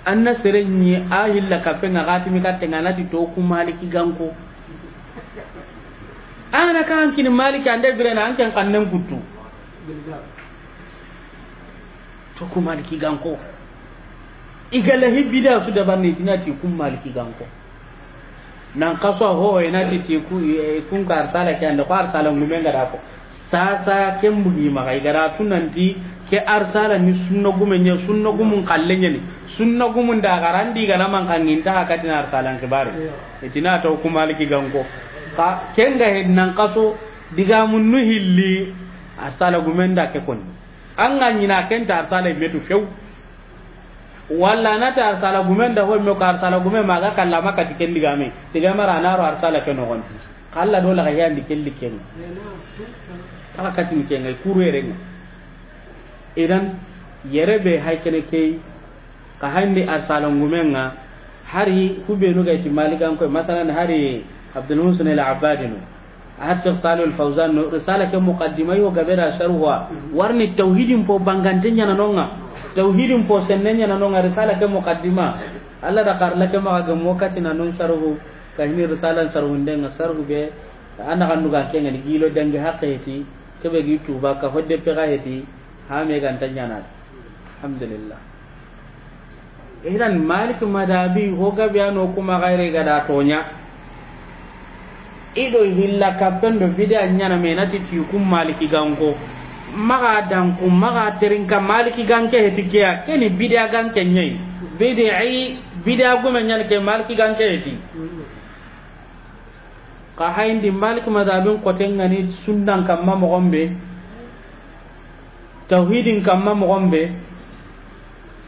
anna serenyi ahilla kafenga gatimi katenga nati to ku maliki ganko ana kan kin maliki ande birena anken kannen kuttu to ku maliki ganko igala hibida su da banni tinati kun maliki ganko nan kaso ho enati ti ku kun ka arsala ke anda ko arsala ngumenga da ko sasa kembugi ma kai gara tunanti ke arsala ni sunna gumenya sunna gumun kallenya ni sunna gumun da garandi ga naman kan inta hakatina arsalan kibare itina to kuma maliki ganko ka kenga hednan kaso diga munnu hilli arsala gumenda ke kon an ganyina kenta arsala metu few walla nata arsala gumenda ho me ka arsala gumen maga kala maka tiken diga me diga mara naro arsala ke no gon kala do la ga yandi kelli ken kala kati ken ngai kuru erenga idan yerebe haykene kay ka hande arsala gumenga hari kubenu ga ti malikan ko masalan hari abdul musin al-abbadinu hatta salul fawzan risala ke muqaddima yo gabera sharhuwa warni tauhidin po bangantenya nanonga tauhidin po sennenya nanonga risala ke muqaddima alla da karla ke ma ga mokati nanon sharhu ka hini risala sharhu ndenga sharhu be ana kandu ga kenga ni gilo dangi haqqeti ke be gitu ba ka hodde pe ga heti ha me gantanya na alhamdulillah idan malik madabi ho ga biano kuma gaire ga da tonya ido hilla kapendo bidia nyana menati ti kum maliki ganko maga dan kum maga terinka maliki ganke hetikia keni bidia ganke nyai bidia gome nyana ke maliki ganke heti ka hayndi maliki madabin ko tengani sundan kamma mo gombe tauhidin kamma mo gombe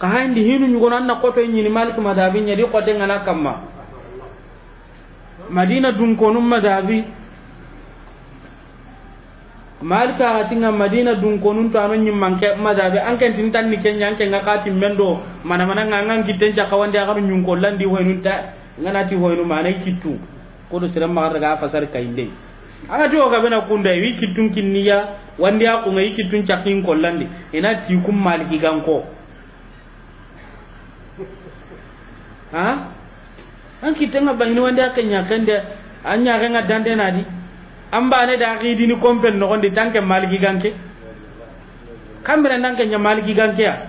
ka hayndi hinu nyugo nanna ko to nyini maliki madabin nyadi ko tengana kamma madina dun konum madabi malika gatinga madina dun konun to anon nyimmanke madabi anken tintan ni kenya anken ngakati mendo mana ngangan kitten ca kawande agaru nyun ko landi hoynun ta nganati hoynu manai kittu ko do siram ma daga fasar kainde aga to ga bena kunda wi kittun kinniya wandi aku ngai kittun cakin ko landi ina ti kum maliki ganko ha an kitenga bangini wanda kanya kande anya renga dande nadi amba ne da akidi ni kompen no gonde tanke maliki ganke kambre nanke nya maliki ganke ya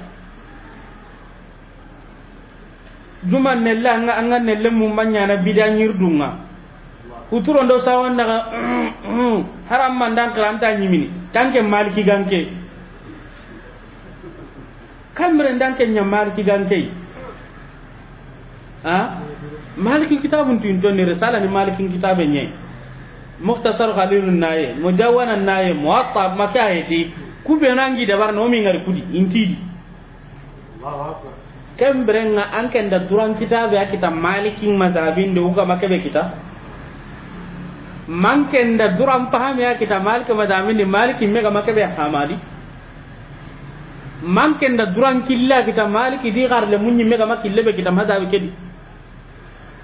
juma nella anga nelle mum banya na bidanyir dunga uturo ndo sawan daga haram mandan klanta nyimini tanke maliki ganke kambre ndanke nya maliki ganke ha maliki kitabun tin don ni risala ni maliki kitabe nyai mukhtasar khalilun naye mudawana naye muwatta makayati kube nangi da barno mi ngari kudi intidi Allahu akbar kembrenga anken da duran kitabe akita maliki mazhabin de uga makabe kita manken da duran pahami akita maliki mazhabin de maliki mega makabe hamadi manken da duran killa kita maliki di garle munyi mega makille be kita mazhabi kedi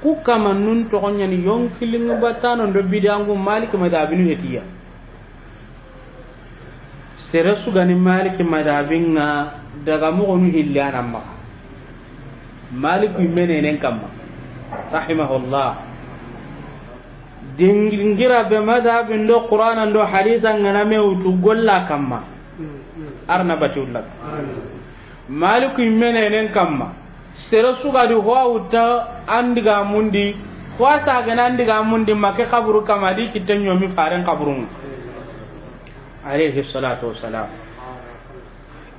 ku kama nun to gonya ni yon kilingu batano ndo bidangu malik madhabinu hetiya seresu gani malik madhabinga daga mo gonu hillana ma malik menenen kamma rahimahullah dingira be madhabin do qur'an ndo hadithan ngana mewtu golla kamma arna batullah malik menenen kamma sere suga di huwauta andiga mundi huwasa gana andiga mundi make kaburu kama di kitenyo mi faren kaburun alayhi salatu wassalam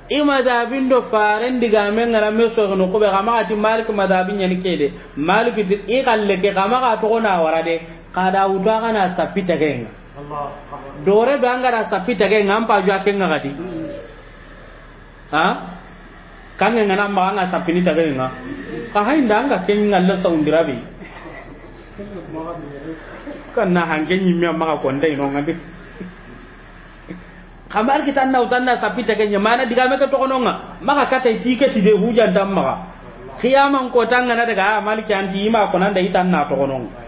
ima da bindo faren diga men ngara meso no ko be kama ati malik madabin yani kede malik di i kalle ke kama ka to na warade kada uta kana sapita genga Allah dore bangara sapita genga ampa jwa kenga gati ha kange ngana ma nga sapini tagenga ka hainda nga kenga la saundirabi kana hange nyimya maka konde ino ngandi kamar kita na utanna sapita kenya mana diga meka to kononga maka kata tiketi de hujan damma kiyaman ko tanga na daga maliki anti ima ko nan da itanna to kononga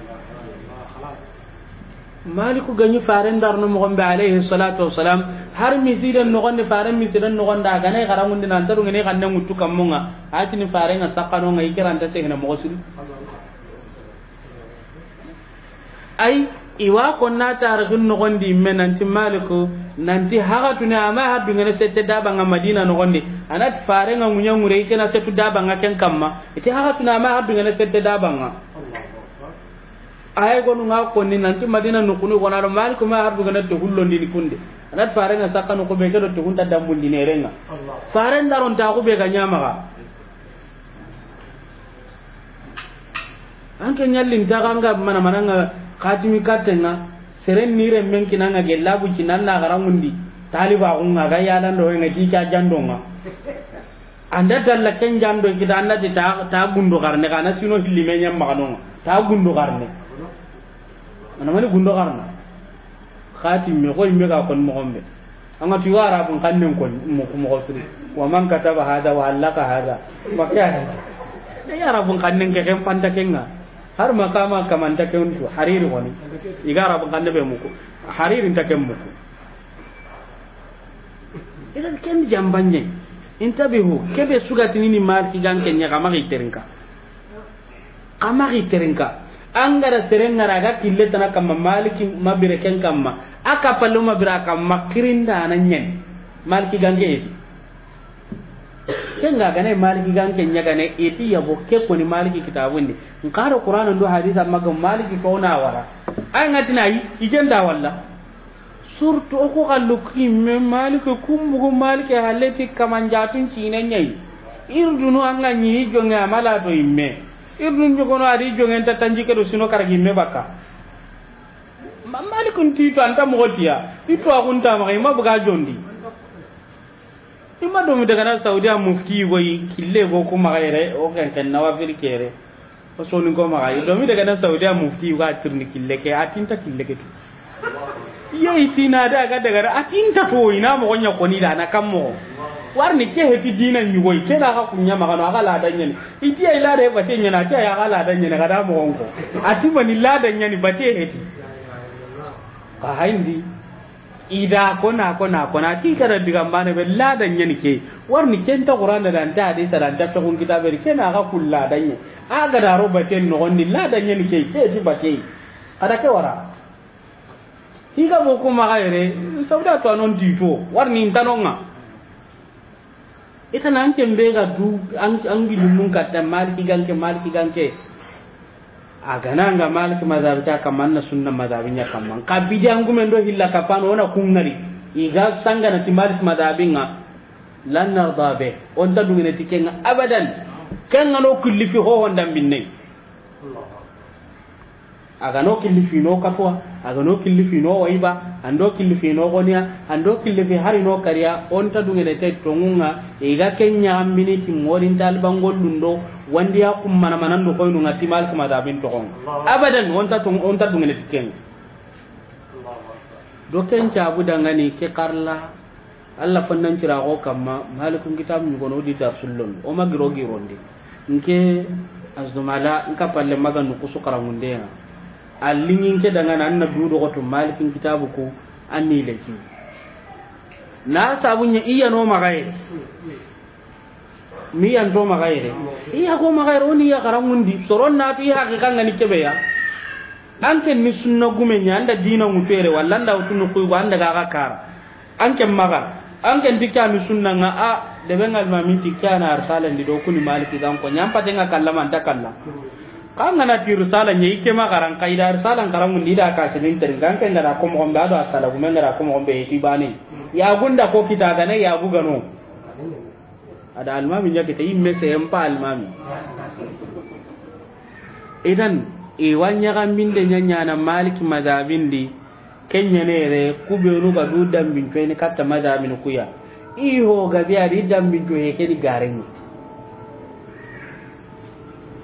maliku ganyu faren dar no mo gombe alayhi salatu wassalam har misidan no gonde faren misidan no gonda ga ne garangunde nan taru ngene kan nan mutu kamunga atini faren asakano ngai kiranta se hina mo sul ai iwa ko na tar gun no gondi menanti maliku nanti haga tuna ama hadu ngene sette daba nga madina no gonde anat faren ngunya ngure ikena setu daba nga ken kamma ite haga tuna ama hadu ngene sette daba nga ay gonu nga ko ni nanti madina no kunu gona do maliku ma harbu gana to hullo ndi kunde anat farenga sakano ko be kedo to hunta dambundi nerenga faren daron ta ko be ga nyama ga anke nyallin ta ganga mana mananga katimi katenga seren nire men kinanga gelabu kinanna garangundi taliba unga ga yadan do nga dika jandonga anda dalla ken jando kita anda ta gundo garne kana sino hilime nyam magano ta gundo garne ana mani gundo garna khatim me ko imbe ga kon mo gombe anga ti wara bun kannen kon mo ko mo suri wa man kataba hada wa allaka hada makya ya rabun kannen ke ken panta kenga har makama kamanta kentu hariri woni igara bun kanne be muko hariri ta ken muko idan ken jambanye intabihu kebe sugatini ni marki ganke nya kama giterenka angara serenga raga kille tana kama maliki mabire ken kama aka pallu mabira kama kirinda nanyen maliki ganke eti kenga gane maliki ganke nya gane eti yabo ke ko ni maliki kitabundi ngaro qur'an ndo hadisa maga maliki ko na wara ay ngatina yi igenda walla surtout ko kalluki me maliki kumbugo maliki haleti kamanjatun cinanyai irdunu anga nyi jonge amala to imme irdun jogono ari jonge ta tanjike do sino karagi me baka malikun ti to anta motiya ito akunta ma ima buga jondi ima do mi daga na saudiya mufti goyi kille go kuma gaire o kan nawafil kere o soni ko ma gaire do mi daga na saudiya mufti ga tirni kille ke atinta kille ke yai tina da ga daga atinta to ina mo gonya koni da na kammo warni ke heti dinan yugoy ke da ka kunya magano aga la danya ni iti ai la da bate nya na ta ya ga la danya ne ga da mo gonko ati bani la danya ni bate heti ka haindi ida kona ti kada diga mbane be la danya ni ke warni ken ta qur'an da ta hadisi da ta kun kitabe ke na ga kulla danya aga da robate no gonni la danya ni ke ti bate ada ke wara higa mo ko magaire sauda to anon dito warni tanonga ita nan kembe ga du an gilumun katta maliki ganke aga nanga maliki mazhabi ta kamanna sunna mazhabinya kamman ka bidan gumen do hilla kapano ona kungari iga sanga na timalis mazhabinga lan narda be on ta dungene tikenga abadan kan ngano kulli fi ho wondam binne aga no killi fi no katwa aga no killi fi no waiba ando killi fi no gonya ando killi fi hari no kariya on ta dungene tay tongunga iga kenya ambini ti morin talban gollundo wandi ya kum mana manando ko no ngati mal kuma da bin to gon abadan on ta dungene tiken do ken ta budangani ke karla alla fannan cira ko kamma malikun kitab mi gono di darsullon o magiro gironde nke azumala nka palle maga nu kusu karamunde allingin ke daga nan na dudo ko to malikin kitabu ko anni leki na sabunya iya no magaire mi yan to magaire iya ko magaire oni ya karamundi soron na fi hakikan ngani kebe ya anke ni sunna gume nyanda dina mutere walla nda utunu ko wanda ga kara anke maga anke dikka mi sunna nga a de bengal mami tikana arsalan di do kuni maliki dan ko nyampa denga kallama ndakalla kanga na ti risala nyi ke ma garan kaida risala ngaram ni da ka sinin ter gan kan da ko mo gombe ado asala gumen da ko mo gombe ti bani ya gunda ko kita ga ne ya buga no ada almami nya kita imme se empa almami idan e wanya kan binde nya na maliki madhabindi kenya ne re kubenu ga dudam bin fe ni katta madhabin kuya iho ga biya ridam bin to he ke ni garen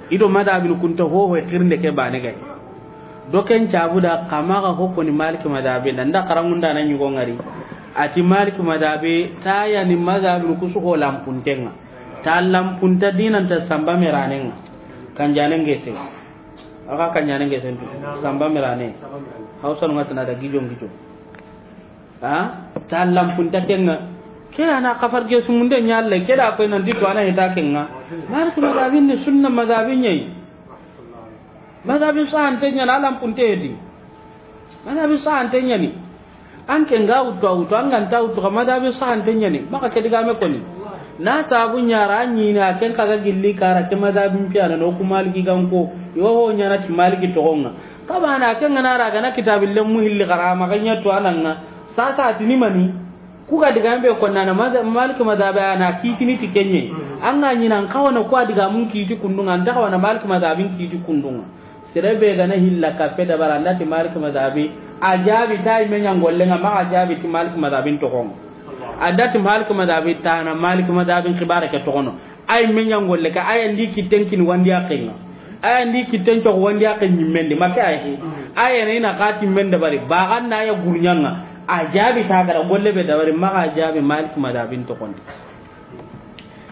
ido madhabin kunta ho khirnde ke bane gay doken cabuda kamaga hokko ni maliki madhabi nda karangunda nan yugo ngari ati maliki madhabi taya ni madhabin kusu ko lampuntenga ta lampunta dinan ta samba meranenga kanjane ngese aka kanjane ngese samba merane hausa ngata na da gijo ha ta lampunta tenga kera na kafar ge sumunde nyalle kera ko nan dito ana hita kenga maliki madhabin ni sunna madhabin yayi madhabin sa antenya na lam puntedi madhabin sa antenya ni anke ngau to anganta to madhabin sa antenya ni maka ke diga me koni na sabu nyara nyi na ken kaga gilli kara ke madhabin piana no kuma maliki ganko yo ho nyana ti maliki to gonga kaba na ken na raga na kitabil lem muhilli karama kanya to ananga sasa atini mani ku ga diga be ko nana malik madhabi ana kitini tikenye an ga nyina kawana ko diga mun kiti kundunga nda kawana malik madhabi kiti kundunga sirebe ga na hilla ka peda baranda ti malik madhabi ajabi tay menya ngolle nga ma ajabi ti malik madhabi to ko adati malik madhabi tana malik madhabi khibara ke to kono ay menya ngolle ka ay ndi kitenkin wandi akenga ay ndi kitenco wandi aken nyimmende makay ay ne na kati mende bari ba ganna ya gurnyanga ajabi ta gara golle be da bari ma ajabi malik madhabi to kono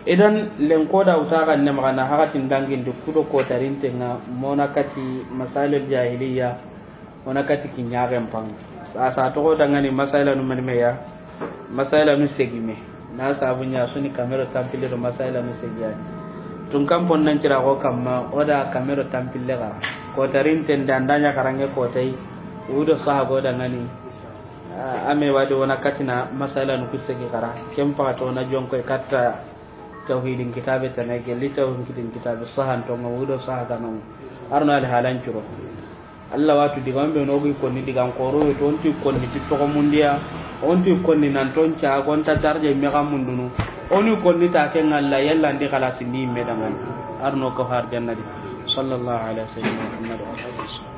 idan len koda utaga ne magana hakatin dangin du kudo ko tarinte nga monakati masalil jahiliya monakati kinyaren pang asa to dangani masala no manmeya masala no segime na sabunya suni kamera tampile do masala no segiya tun kampon nan kira ko kamma oda kamera tampile ga ko tarinte dandanya karange ko tai udo sahago dangani ame wado wonakati na masala no kusegi kara kempa to na jonko katta tauhidin kitabe tanake litauhidin kitabe sahan to ngawudo saha non arno al halan curo Allah watu digambe no gi konni digam koro to onti konni to ko mundia onti konni nan ton cha gonta darje me ga mundunu oni konni ta ken Allah yalla ndi kala sindi medangan arno ko har jannati sallallahu alaihi wasallam Muhammad wa alihi wasallam